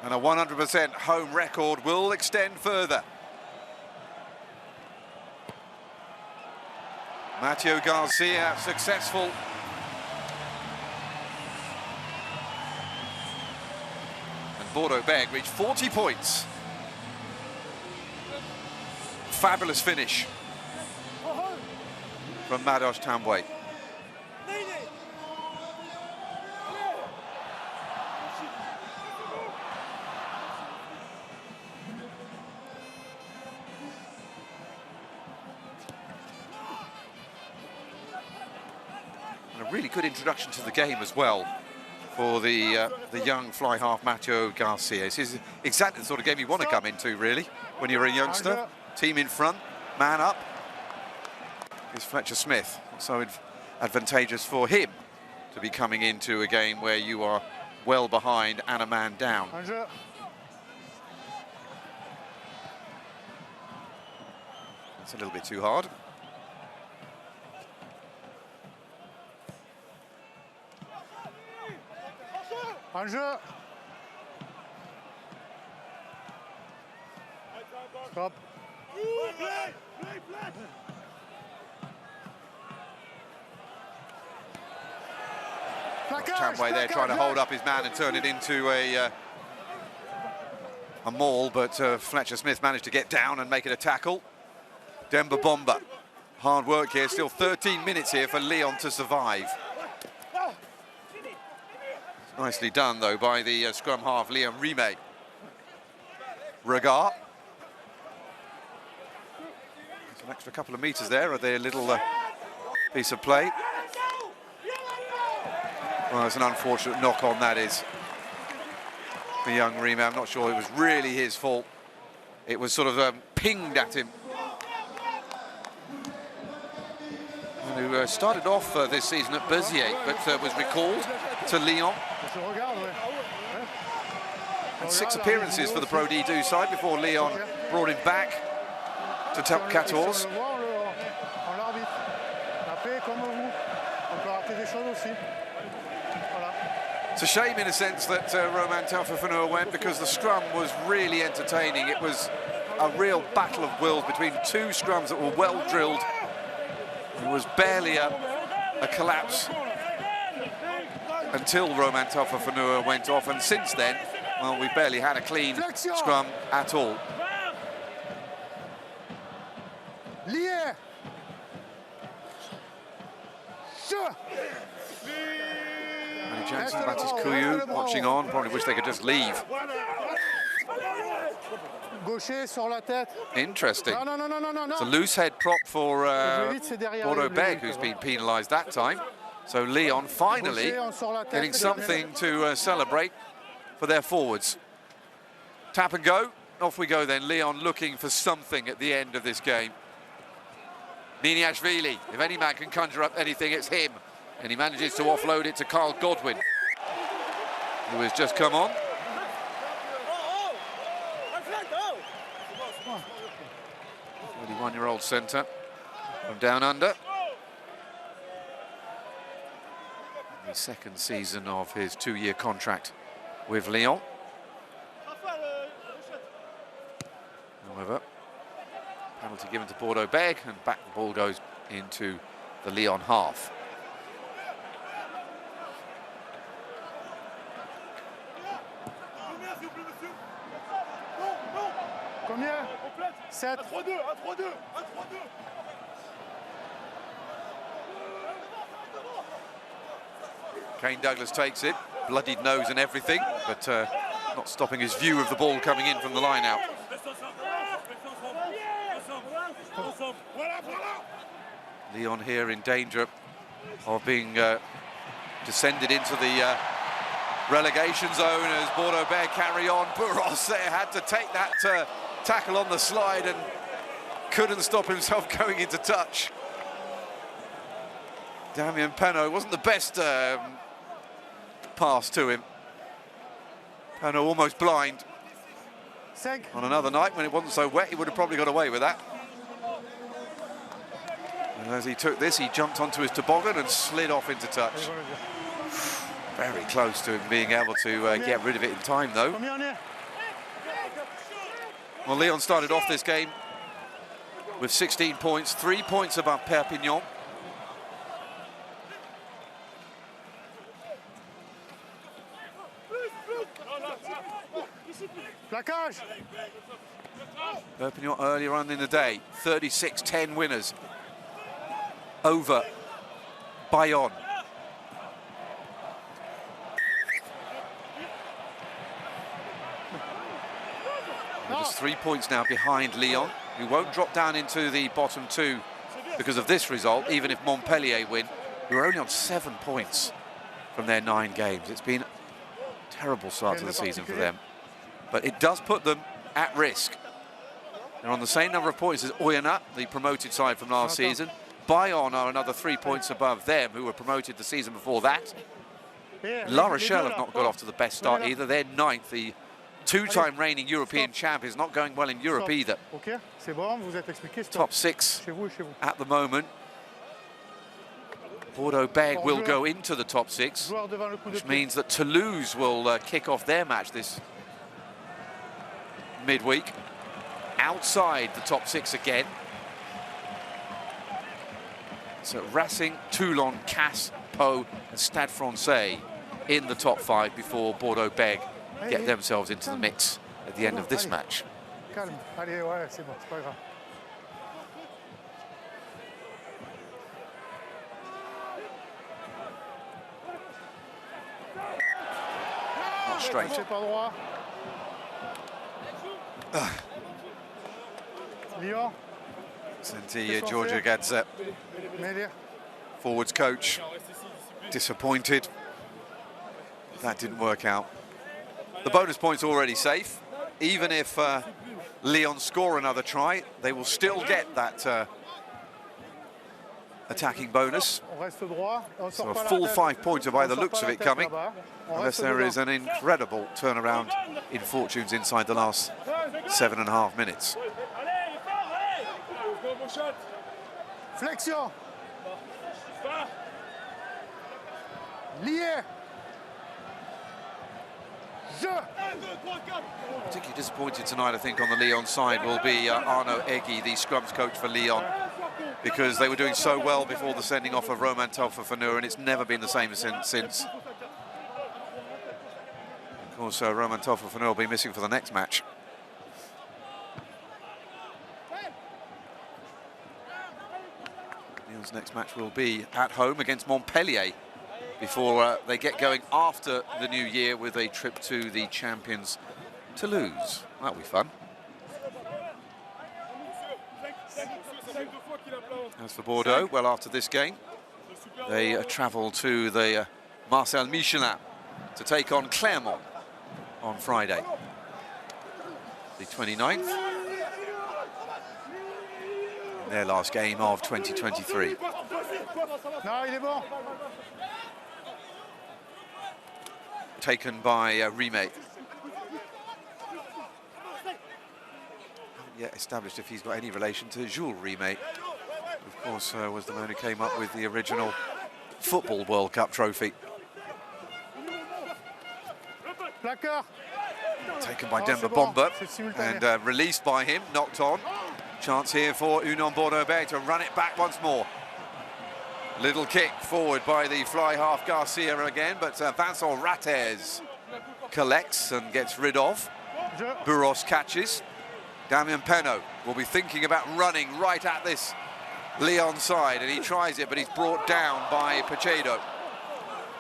S1: and a 100% home record will extend further. Matteo Garcia successful. And Bordeaux Begles reached 40 points. Fabulous finish from Manos Tambwe. A really good introduction to the game as well for the young fly half Matteo Garcia. This is exactly the sort of game you want to come into, really, when you're a youngster. Team in front, man up. Is Fletcher Smith so advantageous for him to be coming into a game where you are well behind and a man down? It's a little bit too hard.
S2: En jeu. Stop.
S1: Tambwe there trying to hold up his man and turn it into a maul, but Fletcher Smith managed to get down and make it a tackle. Demba Bomba. Hard work here, still 13 minutes here for Lyon to survive. Nicely done, though, by the scrum half, Liam Rime. Regard. There's an extra couple of metres there of their little piece of play. Well, it's an unfortunate knock on, that is, for young Rime. I'm not sure it was really his fault. It was sort of pinged at him. Who started off this season at Beziers, but was recalled to Lyon. And 6 appearances for the Pro D2 side before Lyon brought him back to top 14. It's a shame in a sense that Romain Taufifenua went, because the scrum was really entertaining. It was a real battle of wills between 2 scrums that were well drilled. There was barely a collapse until Romain Taufifenua went off, and since then, well, we've barely had a clean scrum at all. Manny Jackson, Baptiste Couillou watching on, probably wish they could just leave. Interesting. It's a loose head prop for Bordeaux Begles, who's been penalised that time. So Lyon finally getting something to celebrate for their forwards. Tap and go. Off we go then. Lyon looking for something at the end of this game. Niniashvili, if any man can conjure up anything, it's him. And he manages to offload it to Carl Godwin, who has just come on. 31-year-old centre from down under. the second season of his 2-year contract with Lyon. However, penalty given to Bordeaux Begles, and back the ball goes into the Lyon half.
S2: Combien? 7.
S1: Kane Douglas takes it, bloodied nose and everything, but not stopping his view of the ball coming in from the line out. Lyon here in danger of being descended into the relegation zone as Bordeaux Begles carry on. Bourros there had to take that tackle on the slide and couldn't stop himself going into touch. Damien Penaud wasn't the best pass to him. Penaud almost blind. On another night when it wasn't so wet, he would have probably got away with that. And as he took this, he jumped onto his toboggan and slid off into touch. Very close to him being able to get rid of it in time, though. Well, Lyon started off this game with 16 points, 3 points above Perpignan.
S2: Plaquage.
S1: Perpignan earlier on in the day, 36-10 winners over Bayonne. Just 3 points now behind Lyon, who won't drop down into the bottom 2 because of this result, even if Montpellier win, who are only on 7 points from their 9 games. It's been a terrible start to the season for them, but it does put them at risk. They're on the same number of points as Oyonnax, the promoted side from last season. Bayonne are another 3 points above them, who were promoted the season before that. La Rochelle have not got off to the best start either. They're 9th. The 2-time reigning European champ is not going well in Europe either. Top 6 at the moment. Bordeaux Begles will go into the top 6, which means that Toulouse will kick off their match this midweek outside the top 6 again. So Racing, Toulon, Casse, Pau and Stade Francais in the top 5 before Bordeaux Begles get themselves into the mix at the end of this match.
S2: Calme. Allez, ouais, c'est bon, c'est pas grave.
S1: Not straight.
S2: C'est pas droit. Lyon.
S1: Senti Georgia Gadzet, forwards coach, disappointed. That didn't work out. The bonus point's already safe. Even if Lyon score another try, they will still get that attacking bonus. So a full 5 pointer by the looks of it coming, unless there is an incredible turnaround in fortunes inside the last 7.5 minutes.
S2: Flexion. Lié.
S1: Particularly disappointed tonight, I think, on the Lyon side will be Arnaud Egui, the scrums coach for Lyon, because they were doing so well before the sending off of Romain Telfer-Faneur, and it's never been the same since. Of course, Romain Telfer-Faneur will be missing for the next match. Lyon's next match will be at home against Montpellier before they get going after the new year with a trip to the champions Toulouse. That'll be fun. As for Bordeaux, well, after this game, they travel to the Marcel Michelin to take on Clermont on Friday, the 29th. Their last game of 2023.
S2: No, il est bon.
S1: Taken by Rimet. Haven't yet established if he's got any relation to Jules Rimet. Of course, was the man who came up with the original Football World Cup trophy.
S2: Plaqueur.
S1: Taken by
S2: Oh,
S1: Demba
S2: c'est bon.
S1: Bomba
S2: C'est simultané.
S1: and released by him, knocked on. Chance here for Union Bordeaux Begles to run it back once more. Little kick forward by the fly half Garcia again, but Vincent Rattez collects and gets rid of. Burros catches. Damien Penaud will be thinking about running right at this Lyon side, and he tries it, but he's brought down by Pacheco.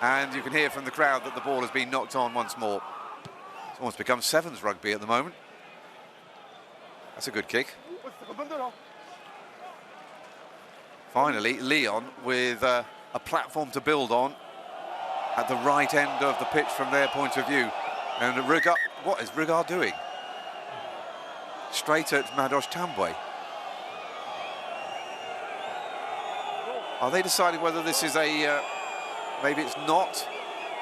S1: And you can hear from the crowd that the ball has been knocked on once more. It's almost become sevens rugby at the moment. That's a good kick. Finally, Lyon with a platform to build on at the right end of the pitch from their point of view. And Rigard, what is Rigard doing? Straight at Madosh Tambwe. Are they deciding whether this is a, maybe it's not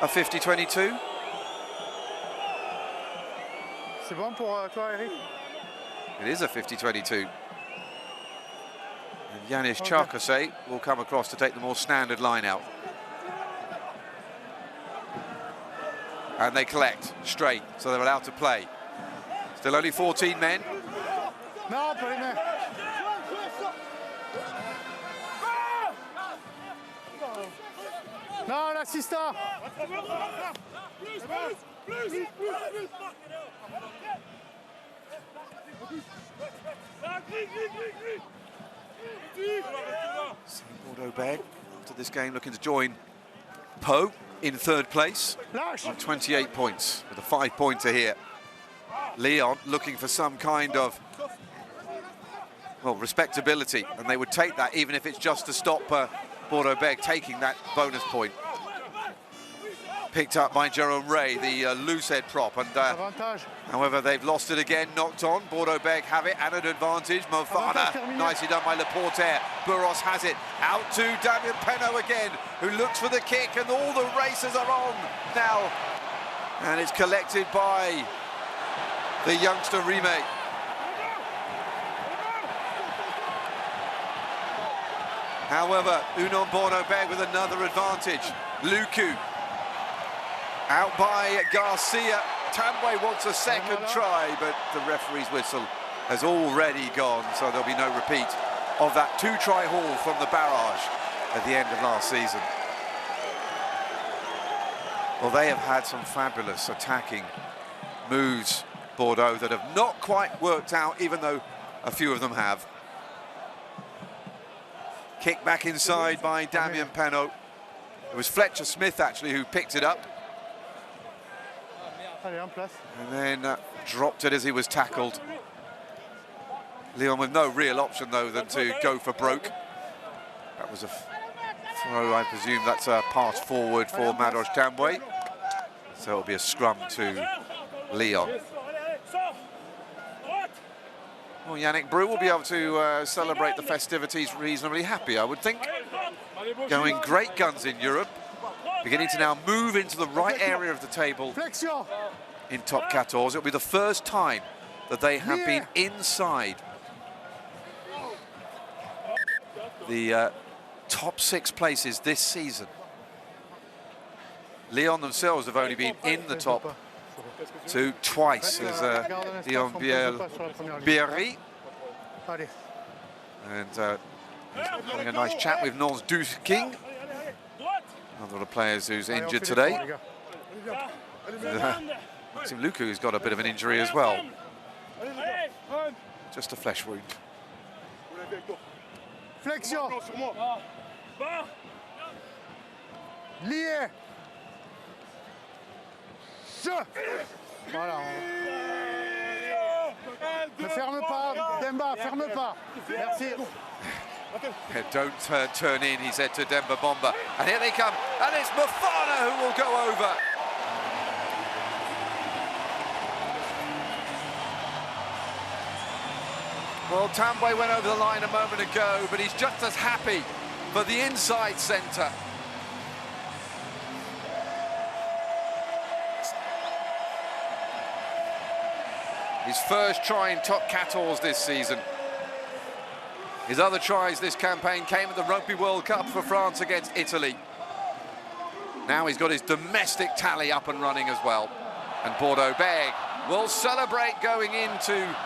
S1: a 50-22?
S2: C'est bon pour toi, Eric?
S1: It is a 50-22. And Yanis Charkosay will come across to take the more standard line out. And they collect straight, so they're allowed to play. Still only 14 men.
S2: Non, pas les mains. Non, l'assistant.
S1: Bordeaux Begles, after this game, looking to join Pau in third place on 28 points with a 5-pointer here. Lyon looking for some kind of, well, respectability, and they would take that even if it's just to stop Bordeaux Begles taking that bonus point. Picked up by Jerome Ray, the loose head prop, and however they've lost it again, knocked on. Bordeaux Begles have it at an advantage. Mofana, nicely done by Laportaire. Burros has it out to Damien Penaud again, who looks for the kick, and all the races are on now, and it's collected by the youngster Rime. However, Union Bordeaux Begles with another advantage. Luku out by Garcia. Tambwe wants a second try, but the referee's whistle has already gone, so there'll be no repeat of that two-try haul from the barrage at the end of last season. Well, they have had some fabulous attacking moves, Bordeaux, that have not quite worked out, even though a few of them have. Kick back inside by Damien Penaud. It was Fletcher Smith, actually, who picked it up. And then dropped it as he was tackled. Lyon with no real option, though, than to go for broke. That was a throw, I presume that's a pass forward for Madosh Tambwe. So it'll be a scrum to Lyon. Well, Yannick Brou will be able to celebrate the festivities reasonably happy, I would think. Going great guns in Europe. Beginning to now move into the right area of the table in top 14. It'll be the first time that they have been inside the top 6 places this season. Lyon themselves have only been in the top 2 twice as Lyon Bierry. And having a nice chat with Nons King. Another of the players who's injured today. Maxime Luku's got a bit of an injury as well. Just a flesh wound.
S2: Flexion. Lié. Voilà. Ne ferme pas, Demba, ferme pas. Merci.
S1: Don't turn in, he said to Demba Bomba. And here they come, and it's Mofana who will go over. Well, Tambwe went over the line a moment ago, but he's just as happy for the inside centre. His first try in top 14 this season. His other tries this campaign came at the Rugby World Cup for France against Italy. Now he's got his domestic tally up and running as well. And Bordeaux Begles will celebrate going into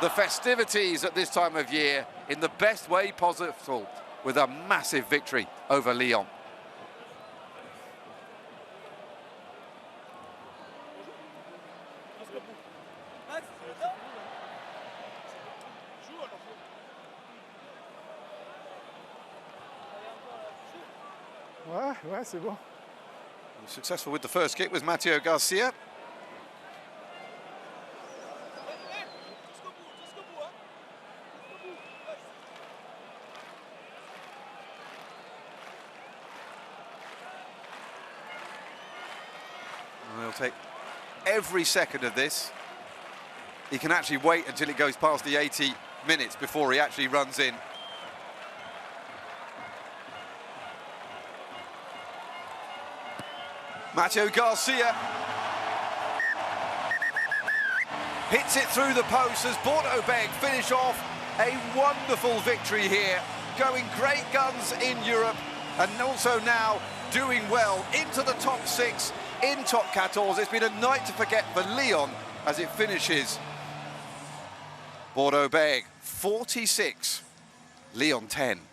S1: the festivities at this time of year in the best way possible with a massive victory over Lyon.
S2: Ouais, c'est bon.
S1: Successful with the first kick was Mateo Garcia. And they'll take every second of this. He can actually wait until it goes past the 80 minutes before he actually runs in. Mateo Garcia hits it through the post as Bordeaux Begles finish off a wonderful victory here, going great guns in Europe and also now doing well into the top 6 in top 14. It's been a night to forget for Lyon as it finishes. Bordeaux Begles 46, Lyon 10.